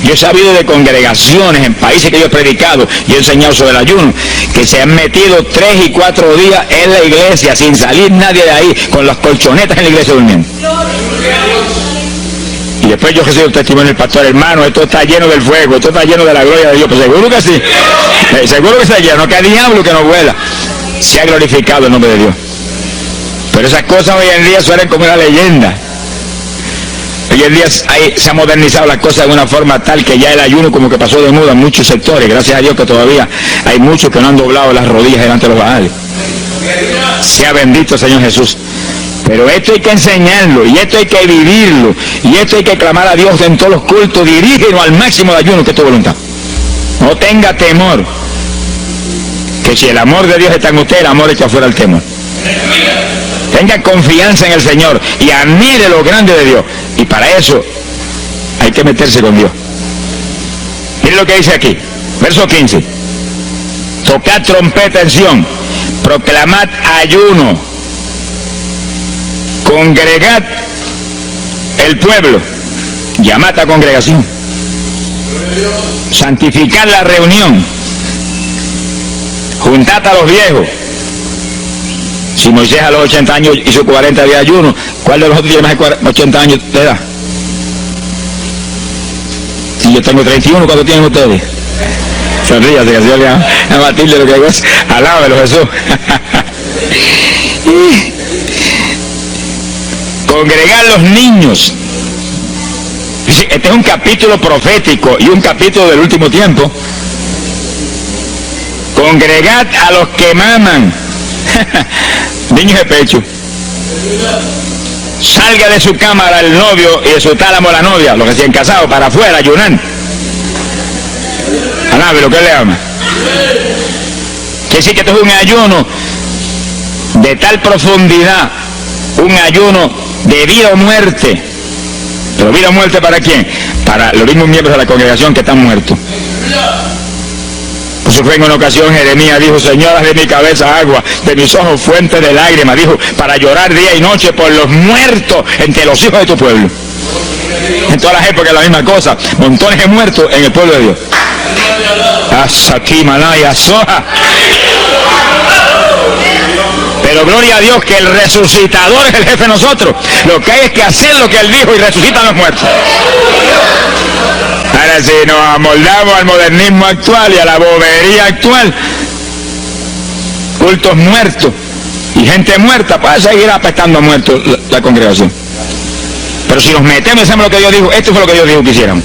Speaker 1: Yo he sabido de congregaciones en países que yo he predicado y he enseñado sobre el ayuno, que se han metido 3 y 4 días en la iglesia sin salir nadie de ahí, con las colchonetas en la iglesia durmiendo. Y después yo recibí el testimonio del pastor, hermano, esto está lleno del fuego, esto está lleno de la gloria de Dios. Pues seguro que sí, seguro que está lleno, que hay diablo que no vuela. Se ha glorificado el nombre de Dios. Pero esas cosas hoy en día suenan como una leyenda. Hoy en día se ha modernizado las cosas de una forma tal que ya el ayuno como que pasó de moda en muchos sectores. Gracias a Dios que todavía hay muchos que no han doblado las rodillas delante de los baales. Sea bendito Señor Jesús. Pero esto hay que enseñarlo, y esto hay que vivirlo, y esto hay que clamar a Dios en todos los cultos. Dirígenos al máximo de ayuno, que es tu voluntad. No tenga temor, que si el amor de Dios está en usted, el amor echa fuera el temor. Tenga confianza en el Señor y admire lo grande de Dios. Y para eso hay que meterse con Dios. Miren lo que dice aquí, verso 15. Tocad trompeta en Sión, proclamad ayuno, congregad el pueblo, llamad a congregación, santificad la reunión, juntad a los viejos. Si Moisés a los 80 años hizo 40 días de ayuno, ¿cuál de los otros tiene más de 80 años de edad? Y yo tengo 31, ¿cuánto tienen ustedes? Sonríase, que Dios le a Matilde lo que hago es, alábelo Jesús. Congregar los niños. Este es un capítulo profético y un capítulo del último tiempo. Congregad a los que maman. Niños de pecho. Salga de su cámara el novio y de su tálamo la novia, los recién casados, para afuera, ayunar. Alábe lo que él le ama. Quiere decir que esto es un ayuno de tal profundidad, un ayuno de vida o muerte. ¿Pero vida o muerte para quién? Para los mismos miembros de la congregación que están muertos. Por eso fue en una ocasión Jeremías dijo: Señor, haz de mi cabeza agua, de mis ojos fuente de lágrimas, dijo, para llorar día y noche por los muertos entre los hijos de tu pueblo. En todas las épocas la misma cosa, montones de muertos en el pueblo de Dios. Asaki Malaya Soja. Pero gloria a Dios que el resucitador es el jefe de nosotros. Lo que hay es que hacer lo que él dijo y resucitan los muertos. Ahora si nos amoldamos al modernismo actual y a la bobería actual, cultos muertos y gente muerta, pues seguir apestando a muertos la congregación. Pero si nos metemos y hacemos lo que Dios dijo, esto fue lo que Dios dijo que hiciéramos.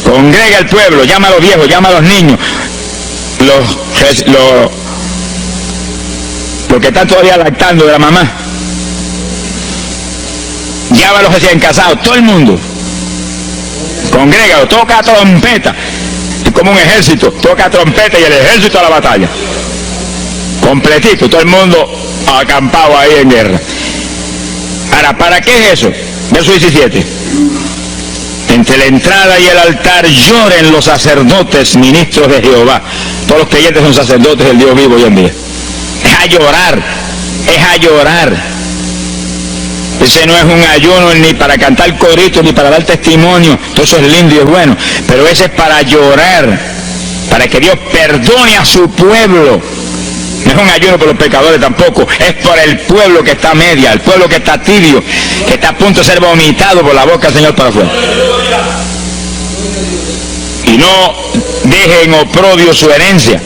Speaker 1: Congrega al pueblo, llama a los viejos, llama a los niños, los que están todavía lactando de la mamá, llama a los recién casados, todo el mundo. Congrégalo, toca trompeta. Es como un ejército, toca trompeta y el ejército a la batalla. Completito, todo el mundo acampado ahí en guerra. Ahora, ¿para qué es eso? Verso 17. Entre la entrada y el altar lloren los sacerdotes, ministros de Jehová. Todos los creyentes son sacerdotes del Dios vivo hoy en día. Es a llorar, es a llorar. Ese no es un ayuno ni para cantar coritos, ni para dar testimonio. Todo eso es lindo y es bueno. Pero ese es para llorar, para que Dios perdone a su pueblo. No es un ayuno por los pecadores tampoco, es por el pueblo que está a media, el pueblo que está tibio, que está a punto de ser vomitado por la boca del Señor para afuera. Y no dejen oprobio su herencia,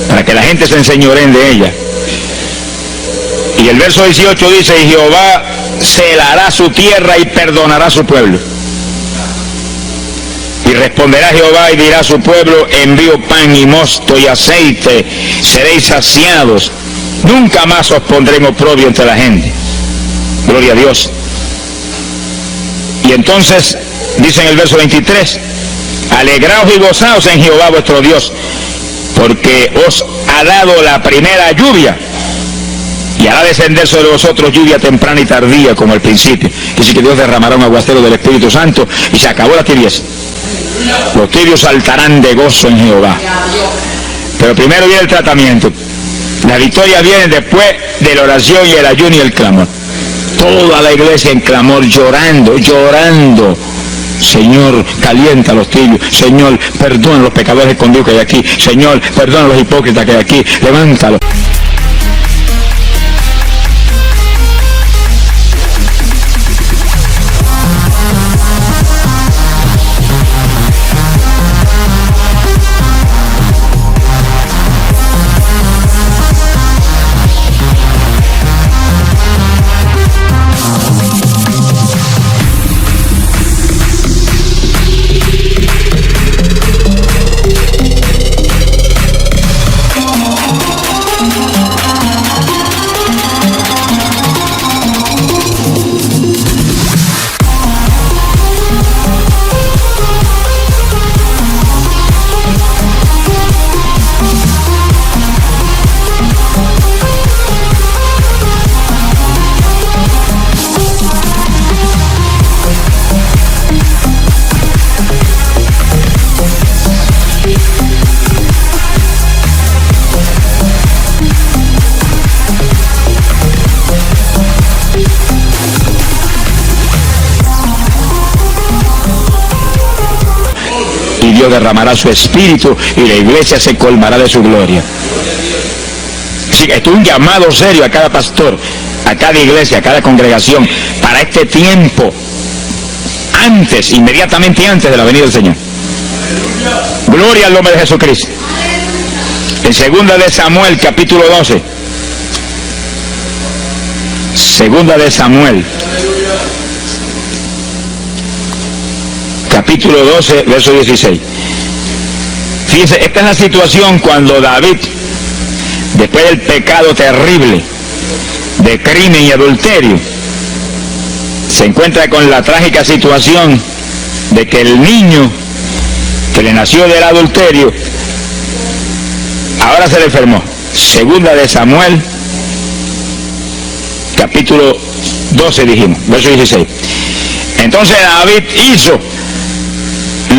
Speaker 1: para que la gente se enseñoreen de ella. Y el verso 18 dice: y Jehová celará su tierra y perdonará a su pueblo. Y responderá Jehová y dirá a su pueblo: envío pan y mosto y aceite, seréis saciados, nunca más os pondré en oprobio entre la gente. Gloria a Dios. Y entonces dice en el verso 23: alegraos y gozaos en Jehová vuestro Dios, porque os ha dado la primera lluvia, y hará descender sobre vosotros lluvia temprana y tardía como al principio. Que sí, que Dios derramará un aguacero del Espíritu Santo y se acabó la tibieza. Los tibios saltarán de gozo en Jehová. Pero primero viene el tratamiento. La victoria viene después de la oración y el ayuno y el clamor. Toda la iglesia en clamor, llorando, llorando. Señor, calienta a los tibios. Señor, perdona a los pecadores escondidos que hay aquí. Señor, perdona a los hipócritas que hay aquí. Levántalos. Dios derramará su espíritu y la iglesia se colmará de su gloria. Sí, esto es un llamado serio a cada pastor, a cada iglesia, a cada congregación, para este tiempo. antes, inmediatamente antes de la venida del Señor. Gloria al nombre de Jesucristo. En 2 de Samuel, capítulo 12. 2 de Samuel, capítulo 12, verso 16. Fíjense, esta es la situación cuando David, después del pecado terrible de crimen y adulterio, se encuentra con la trágica situación de que el niño que le nació del adulterio ahora se le enfermó. 2 de Samuel, capítulo 12 dijimos, verso 16. Entonces David hizo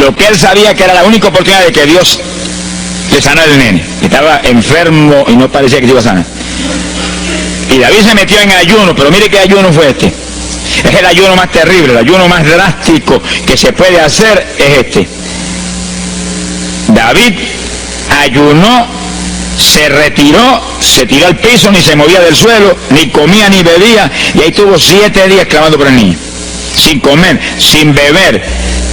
Speaker 1: lo que él sabía que era la única oportunidad de que Dios le sanara al nene, que estaba enfermo y no parecía que se iba a sanar. Y David se metió en ayuno, pero mire qué ayuno fue este. Es el ayuno más terrible, el ayuno más drástico que se puede hacer es este. David ayunó, se retiró, se tiró al piso, ni se movía del suelo, ni comía ni bebía, y ahí tuvo 7 días clamando por el niño, sin comer, sin beber,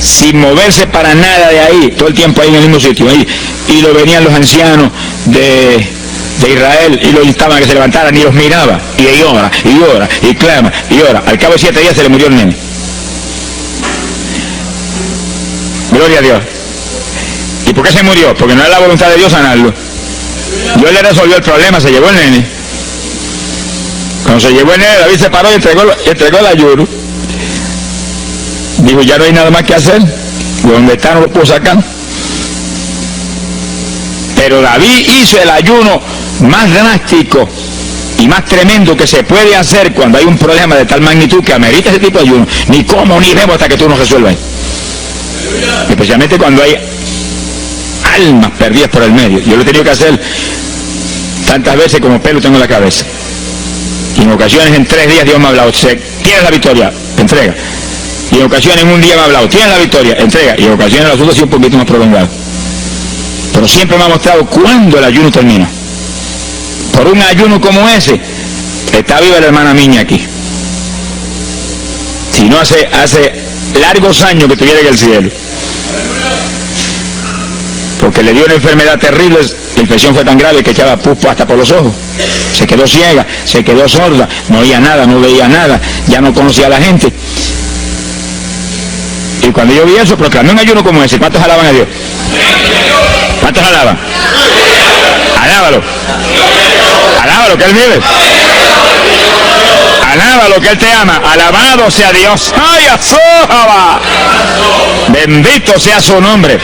Speaker 1: sin moverse para nada de ahí, todo el tiempo ahí en el mismo sitio, ahí. Y lo venían los ancianos de Israel y lo instaban a que se levantaran y los miraba, y ora, y clama, y ora. Al cabo de 7 días se le murió el nene. Gloria a Dios. ¿Y por qué se murió? Porque no era la voluntad de Dios sanarlo. Dios le resolvió el problema, se llevó el nene. Cuando se llevó el nene, David se paró y entregó el ayuno. Dijo, ya no hay nada más que hacer, de donde está no lo puedo sacar. Pero David hizo el ayuno más drástico y más tremendo que se puede hacer cuando hay un problema de tal magnitud que amerita ese tipo de ayuno. Ni como ni bebo hasta que tú no resuelvas. Especialmente cuando hay almas perdidas por el medio. Yo lo he tenido que hacer tantas veces como pelo tengo en la cabeza. Y en ocasiones en 3 días Dios me ha hablado, tienes la victoria, entrega. Y en ocasiones en un día me ha hablado, tienes la victoria, entrega. Y en ocasiones el asunto ha sido un poquito más prolongado. Pero siempre me ha mostrado cuándo el ayuno termina. Por un ayuno como ese, está viva la hermana Miña aquí. Si no hace largos años que estuviera en el cielo. Porque le dio una enfermedad terrible, la infección fue tan grave que echaba pupo hasta por los ojos. Se quedó ciega, se quedó sorda, no oía nada, no veía nada, ya no conocía a la gente. Y cuando yo vi eso, proclamé un ayuno como ese. ¿Cuántos alaban a Dios? ¿Cuántos alaban? Alábalo. Alábalo, que Él vive. Alábalo, que Él te ama. Alabado sea Dios. ¡Ay, azójaba! Bendito sea su nombre.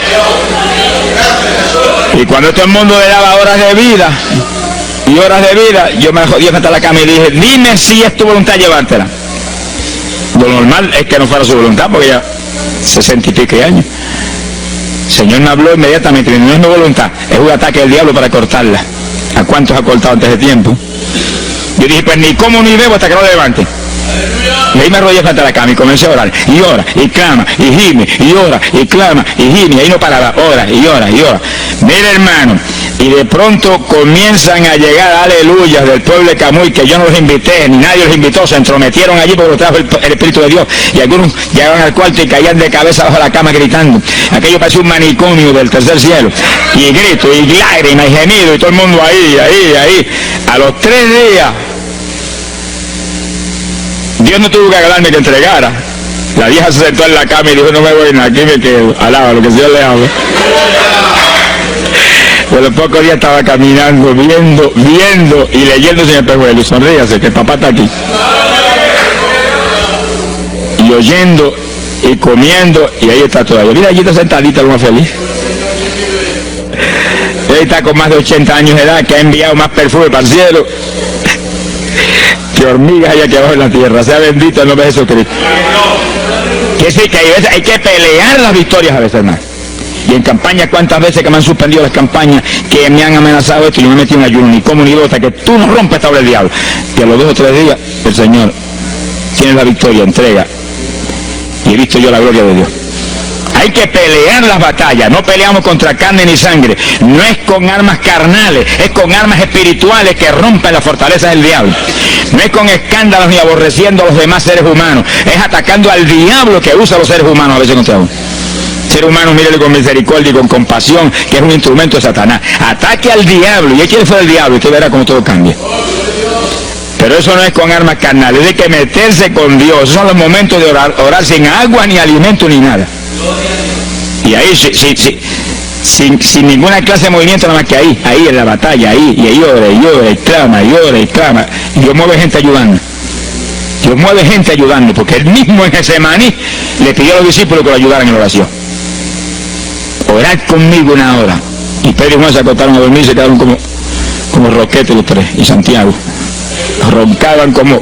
Speaker 1: Y cuando todo el mundo le daba horas de vida y horas de vida, yo me jodí hasta la cama y dije, dime si es tu voluntad llevártela. Lo normal es que no fuera su voluntad, porque ya 60 y pico años. El Señor me habló inmediatamente, no es mi voluntad, es un ataque del diablo para cortarla. ¿A cuántos ha cortado antes de tiempo? Yo dije, pues ni como ni bebo hasta que no lo levante. Y ahí me arrodillé frente a la cama y comencé a orar, y ora, y clama, y gime, y ora, y clama, y gime, y ahí no paraba, ora, y ora, y ora. Mira, hermano, y de pronto comienzan a llegar aleluyas del pueblo de Camuy, que yo no los invité, ni nadie los invitó, se entrometieron allí porque lo trajo el Espíritu de Dios, y algunos llegaban al cuarto y caían de cabeza bajo la cama gritando. Aquello parecía un manicomio del tercer cielo, y grito, y lágrimas, y gemido, y todo el mundo ahí. A los 3 días, Dios no tuvo que agarrarme que entregara. La vieja se sentó en la cama y dijo, no me voy, aquí me quedo. Alaba lo que el Señor le habla. Por los pocos días estaba caminando, viendo y leyéndose en el espejuelo. Sonríase, que el papá está aquí. Y oyendo y comiendo, y ahí está todavía. Mira, allí está sentadita, lo más feliz. Él está con más de 80 años de edad, que ha enviado más perfume para el cielo que hormigas hay aquí abajo en la tierra. Sea bendito el nombre de Jesucristo. Que sí, que hay que pelear las victorias a veces, hermano. Y en campaña, cuántas veces que me han suspendido las campañas, que me han amenazado esto, y yo me metí en ayuno, ni como ni bebo, hasta que tú no rompes esta obra del diablo. Que a los 2 o 3 días, el Señor tiene la victoria, entrega. Y he visto yo la gloria de Dios. Hay que pelear las batallas. No peleamos contra carne ni sangre. No es con armas carnales, es con armas espirituales que rompen las fortalezas del diablo. No es con escándalos ni aborreciendo a los demás seres humanos. Es atacando al diablo que usa a los seres humanos a veces contra uno. Ser humano, mírele con misericordia y con compasión, que es un instrumento de Satanás. Ataque al diablo y échale fuera el diablo y usted verá cómo todo cambia. Pero eso no es con armas carnales, es de que meterse con Dios. Esos son los momentos de orar sin agua, ni alimento, ni nada. Y ahí, sin ninguna clase de movimiento, nada más que ahí en la batalla, y ahí ora, y clama, y Dios mueve gente ayudando. Dios mueve gente ayudando, porque él mismo en Getsemaní le pidió a los discípulos que lo ayudaran en oración. Orad conmigo una hora. Y Pedro y Juan se acostaron a dormir y se quedaron como roquetes los tres, y Santiago. Roncaban como...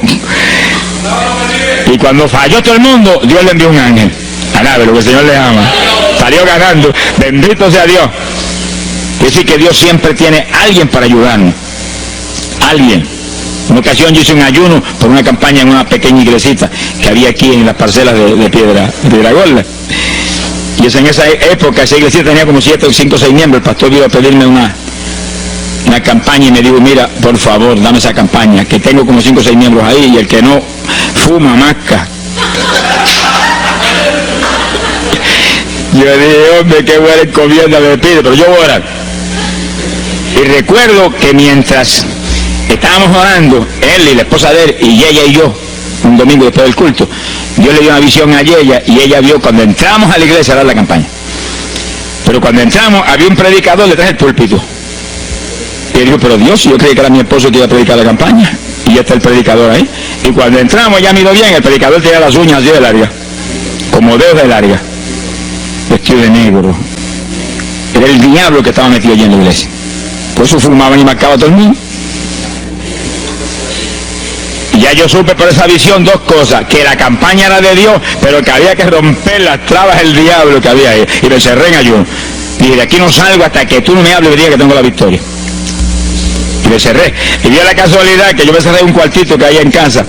Speaker 1: Y cuando falló todo el mundo, Dios le envió un ángel. Alabe lo que el Señor le ama. Salió ganando. Bendito sea Dios. Es decir, que Dios siempre tiene alguien para ayudarnos. Alguien. En una ocasión yo hice un ayuno por una campaña en una pequeña iglesita que había aquí en las parcelas de Piedra Gorda. Y en esa época esa iglesita tenía como 5 o 6 miembros. El pastor vino a pedirme una campaña y me dijo, mira, por favor, dame esa campaña, que tengo como 5 o 6 miembros ahí, y el que no fuma, masca. Yo dije, hombre, qué buena encomienda me pide, pero yo voy a orar. Y recuerdo que mientras estábamos orando, él y la esposa de él, y ella y yo, un domingo después del culto, Dios le dio una visión a ella, y ella vio cuando entramos a la iglesia a dar la campaña. Pero cuando entramos, había un predicador detrás del púlpito. Y él dijo, pero Dios, yo creí que era mi esposo que iba a predicar la campaña. Y ya está el predicador ahí. Y cuando entramos, ya miró bien, el predicador tenía las uñas así de larga, como dedos de larga, vestido de negro. Era el diablo que estaba metido allí en la iglesia. Por eso fumaban y marcaba a todo el mundo. Y ya yo supe por esa visión 2 cosas: que la campaña era de Dios, pero que había que romper las trabas del diablo que había ahí. Y me encerré en ayuno. Dije, de aquí no salgo hasta que tú no me hables y me digas que tengo la victoria. Y me cerré. Y dio la casualidad que yo me cerré en un cuartito que había en casa.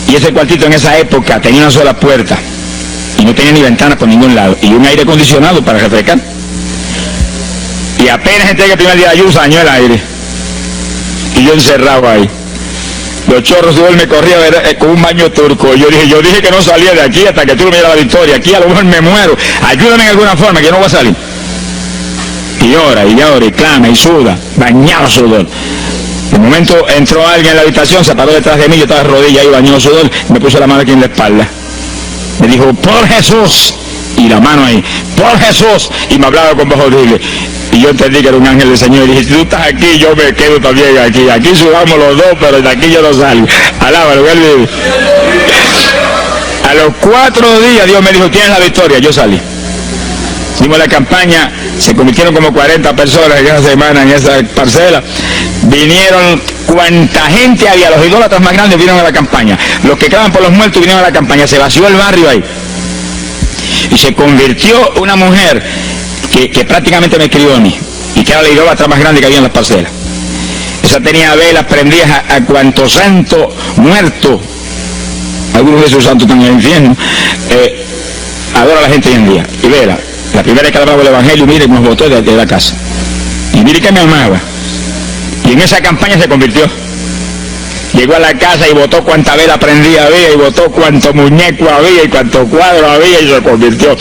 Speaker 1: Y ese cuartito en esa época tenía una sola puerta. Y no tenía ni ventanas por ningún lado. Y un aire acondicionado para refrescar. Y apenas entré el primer día de ayuno, se dañó el aire. Y yo encerrado ahí. Los chorros de él me corrían con un baño turco. Yo dije que no salía de aquí hasta que tú me dieras la victoria. Aquí a lo mejor me muero. Ayúdame en alguna forma, que yo no voy a salir. Y llora, y clama, y suda, bañado sudor. De momento entró alguien en la habitación, se paró detrás de mí, yo estaba de rodillas ahí, bañado sudor, me puso la mano aquí en la espalda. Me dijo, por Jesús, y la mano ahí, por Jesús, y me hablaba con voz horrible. Y yo entendí que era un ángel del Señor, y dije, si tú estás aquí, yo me quedo también aquí. Aquí sudamos los dos, pero de aquí yo no salgo. Alábalo, que él vive. A los 4 días Dios me dijo, tienes la victoria, yo salí. Hicimos la campaña, se convirtieron como 40 personas en esa semana en esa parcela. Vinieron cuanta gente había, los idólatras más grandes vinieron a la campaña. Los que claman por los muertos vinieron a la campaña, se vació el barrio ahí. Y se convirtió una mujer que prácticamente me crió a mí, y que era la idólatra más grande que había en las parcelas. Esa tenía velas prendidas a cuanto santo muerto, algunos de esos santos están en el infierno, adora a la gente hoy en día. Y vela, la primera vez que hablaba el evangelio, mire, nos botó de la casa. Y mire que me amaba. Y en esa campaña se convirtió. Llegó a la casa y botó cuanta vela prendida había, y botó cuanto muñeco había, y cuanto cuadro había, y se convirtió.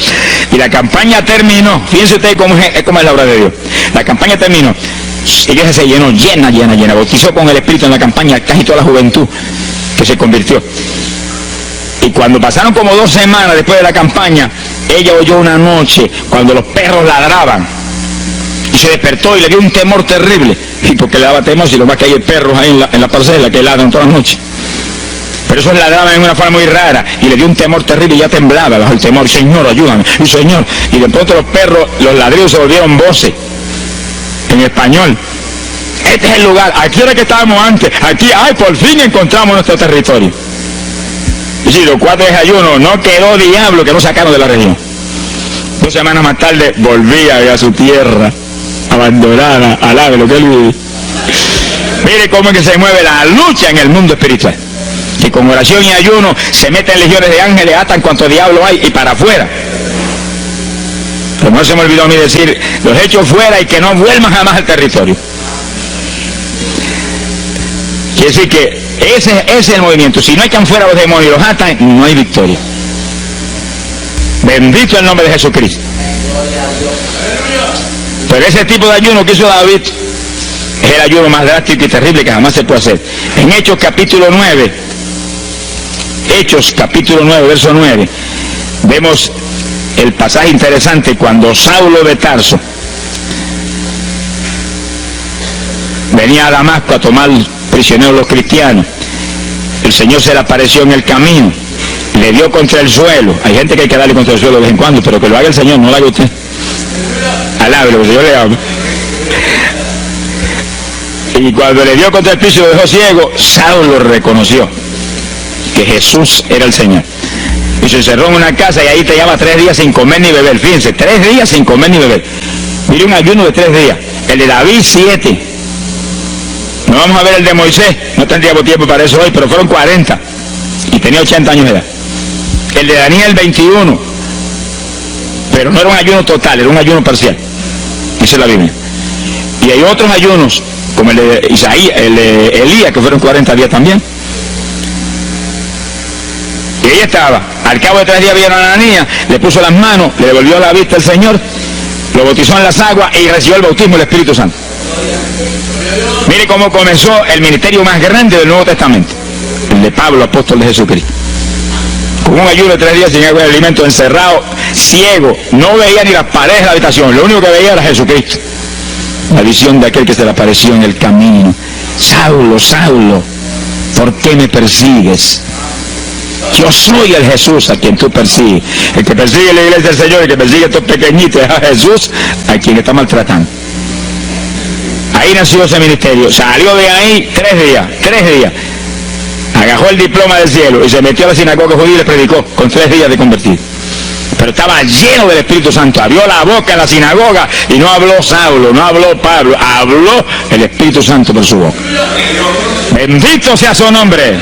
Speaker 1: Y la campaña terminó. Fíjense ustedes cómo es la obra de Dios. La campaña terminó. La iglesia se llenó, llena. Bautizó con el Espíritu en la campaña casi toda la juventud que se convirtió. Y cuando pasaron como 2 semanas después de la campaña, ella oyó una noche cuando los perros ladraban. Y se despertó y le dio un temor terrible. Y porque le daba temor, si lo más que hay perros ahí en la parcela que ladran toda la noche. Pero esos ladraban en una forma muy rara. Y le dio un temor terrible y ya temblaba bajo el temor. Señor, ayúdame. Y Señor. Y de pronto los perros, los ladridos se volvieron voces. En español. Este es el lugar. Aquí era que estábamos antes. Aquí, por fin encontramos nuestro territorio. Y si los 4 días de ayuno, no quedó diablo que no sacaron de la región. 2 semanas más tarde volvía a su tierra abandonada, alabe lo que él vive. Mire cómo es que se mueve la lucha en el mundo espiritual. Que con oración y ayuno se meten legiones de ángeles, atan cuanto diablo hay y para afuera. Pero no se me olvidó a mí decir, los echo fuera y que no vuelvan jamás al territorio. Quiere decir que ese es el movimiento. Si no echan fuera los demonios y los atan, no hay victoria. Bendito el nombre de Jesucristo. Pero ese tipo de ayuno que hizo David es el ayuno más drástico y terrible que jamás se puede hacer. En Hechos capítulo 9, verso 9, vemos el pasaje interesante cuando Saulo de Tarso venía a Damasco a tomar prisioneros los cristianos. El Señor se le apareció en el camino, le dio contra el suelo. Hay gente que hay que darle contra el suelo de vez en cuando, pero que lo haga el Señor, no lo haga usted. Alábelo, que el Señor le habla. Y cuando le dio contra el piso y lo dejó ciego, Saulo reconoció que Jesús era el Señor. Y se encerró en una casa y ahí te lleva 3 días sin comer ni beber. Fíjense, 3 días sin comer ni beber. Mire, un ayuno de 3 días. El de David, 7. No vamos a ver el de Moisés, no tendríamos tiempo para eso hoy, pero fueron 40. Y tenía 80 años de edad. El de Daniel, 21. Pero no era un ayuno total, era un ayuno parcial. Dice la Biblia. Y hay otros ayunos, como el de Isaías, el de Elías, que fueron 40 días también. Y ahí estaba. Al cabo de 3 días vieron a Ananías, le puso las manos, le devolvió la vista al Señor, lo bautizó en las aguas y recibió el bautismo del Espíritu Santo. Mire cómo comenzó el ministerio más grande del Nuevo Testamento, el de Pablo, apóstol de Jesucristo. Con un ayuno de 3 días sin agua y alimento, encerrado, ciego, no veía ni las paredes de la habitación, lo único que veía era Jesucristo. La visión de aquel que se le apareció en el camino. Saulo, Saulo, ¿por qué me persigues? Yo soy el Jesús a quien tú persigues. El que persigue la iglesia del Señor, el que persigue a estos pequeñitos, es a Jesús a quien está maltratando. Ahí nació ese ministerio. Salió de ahí 3 días. Agarró el diploma del cielo y se metió a la sinagoga judía y le predicó con 3 días de convertido. Pero estaba lleno del Espíritu Santo. Abrió la boca en la sinagoga y no habló Saulo, no habló Pablo, habló el Espíritu Santo por su boca. Bendito sea su nombre.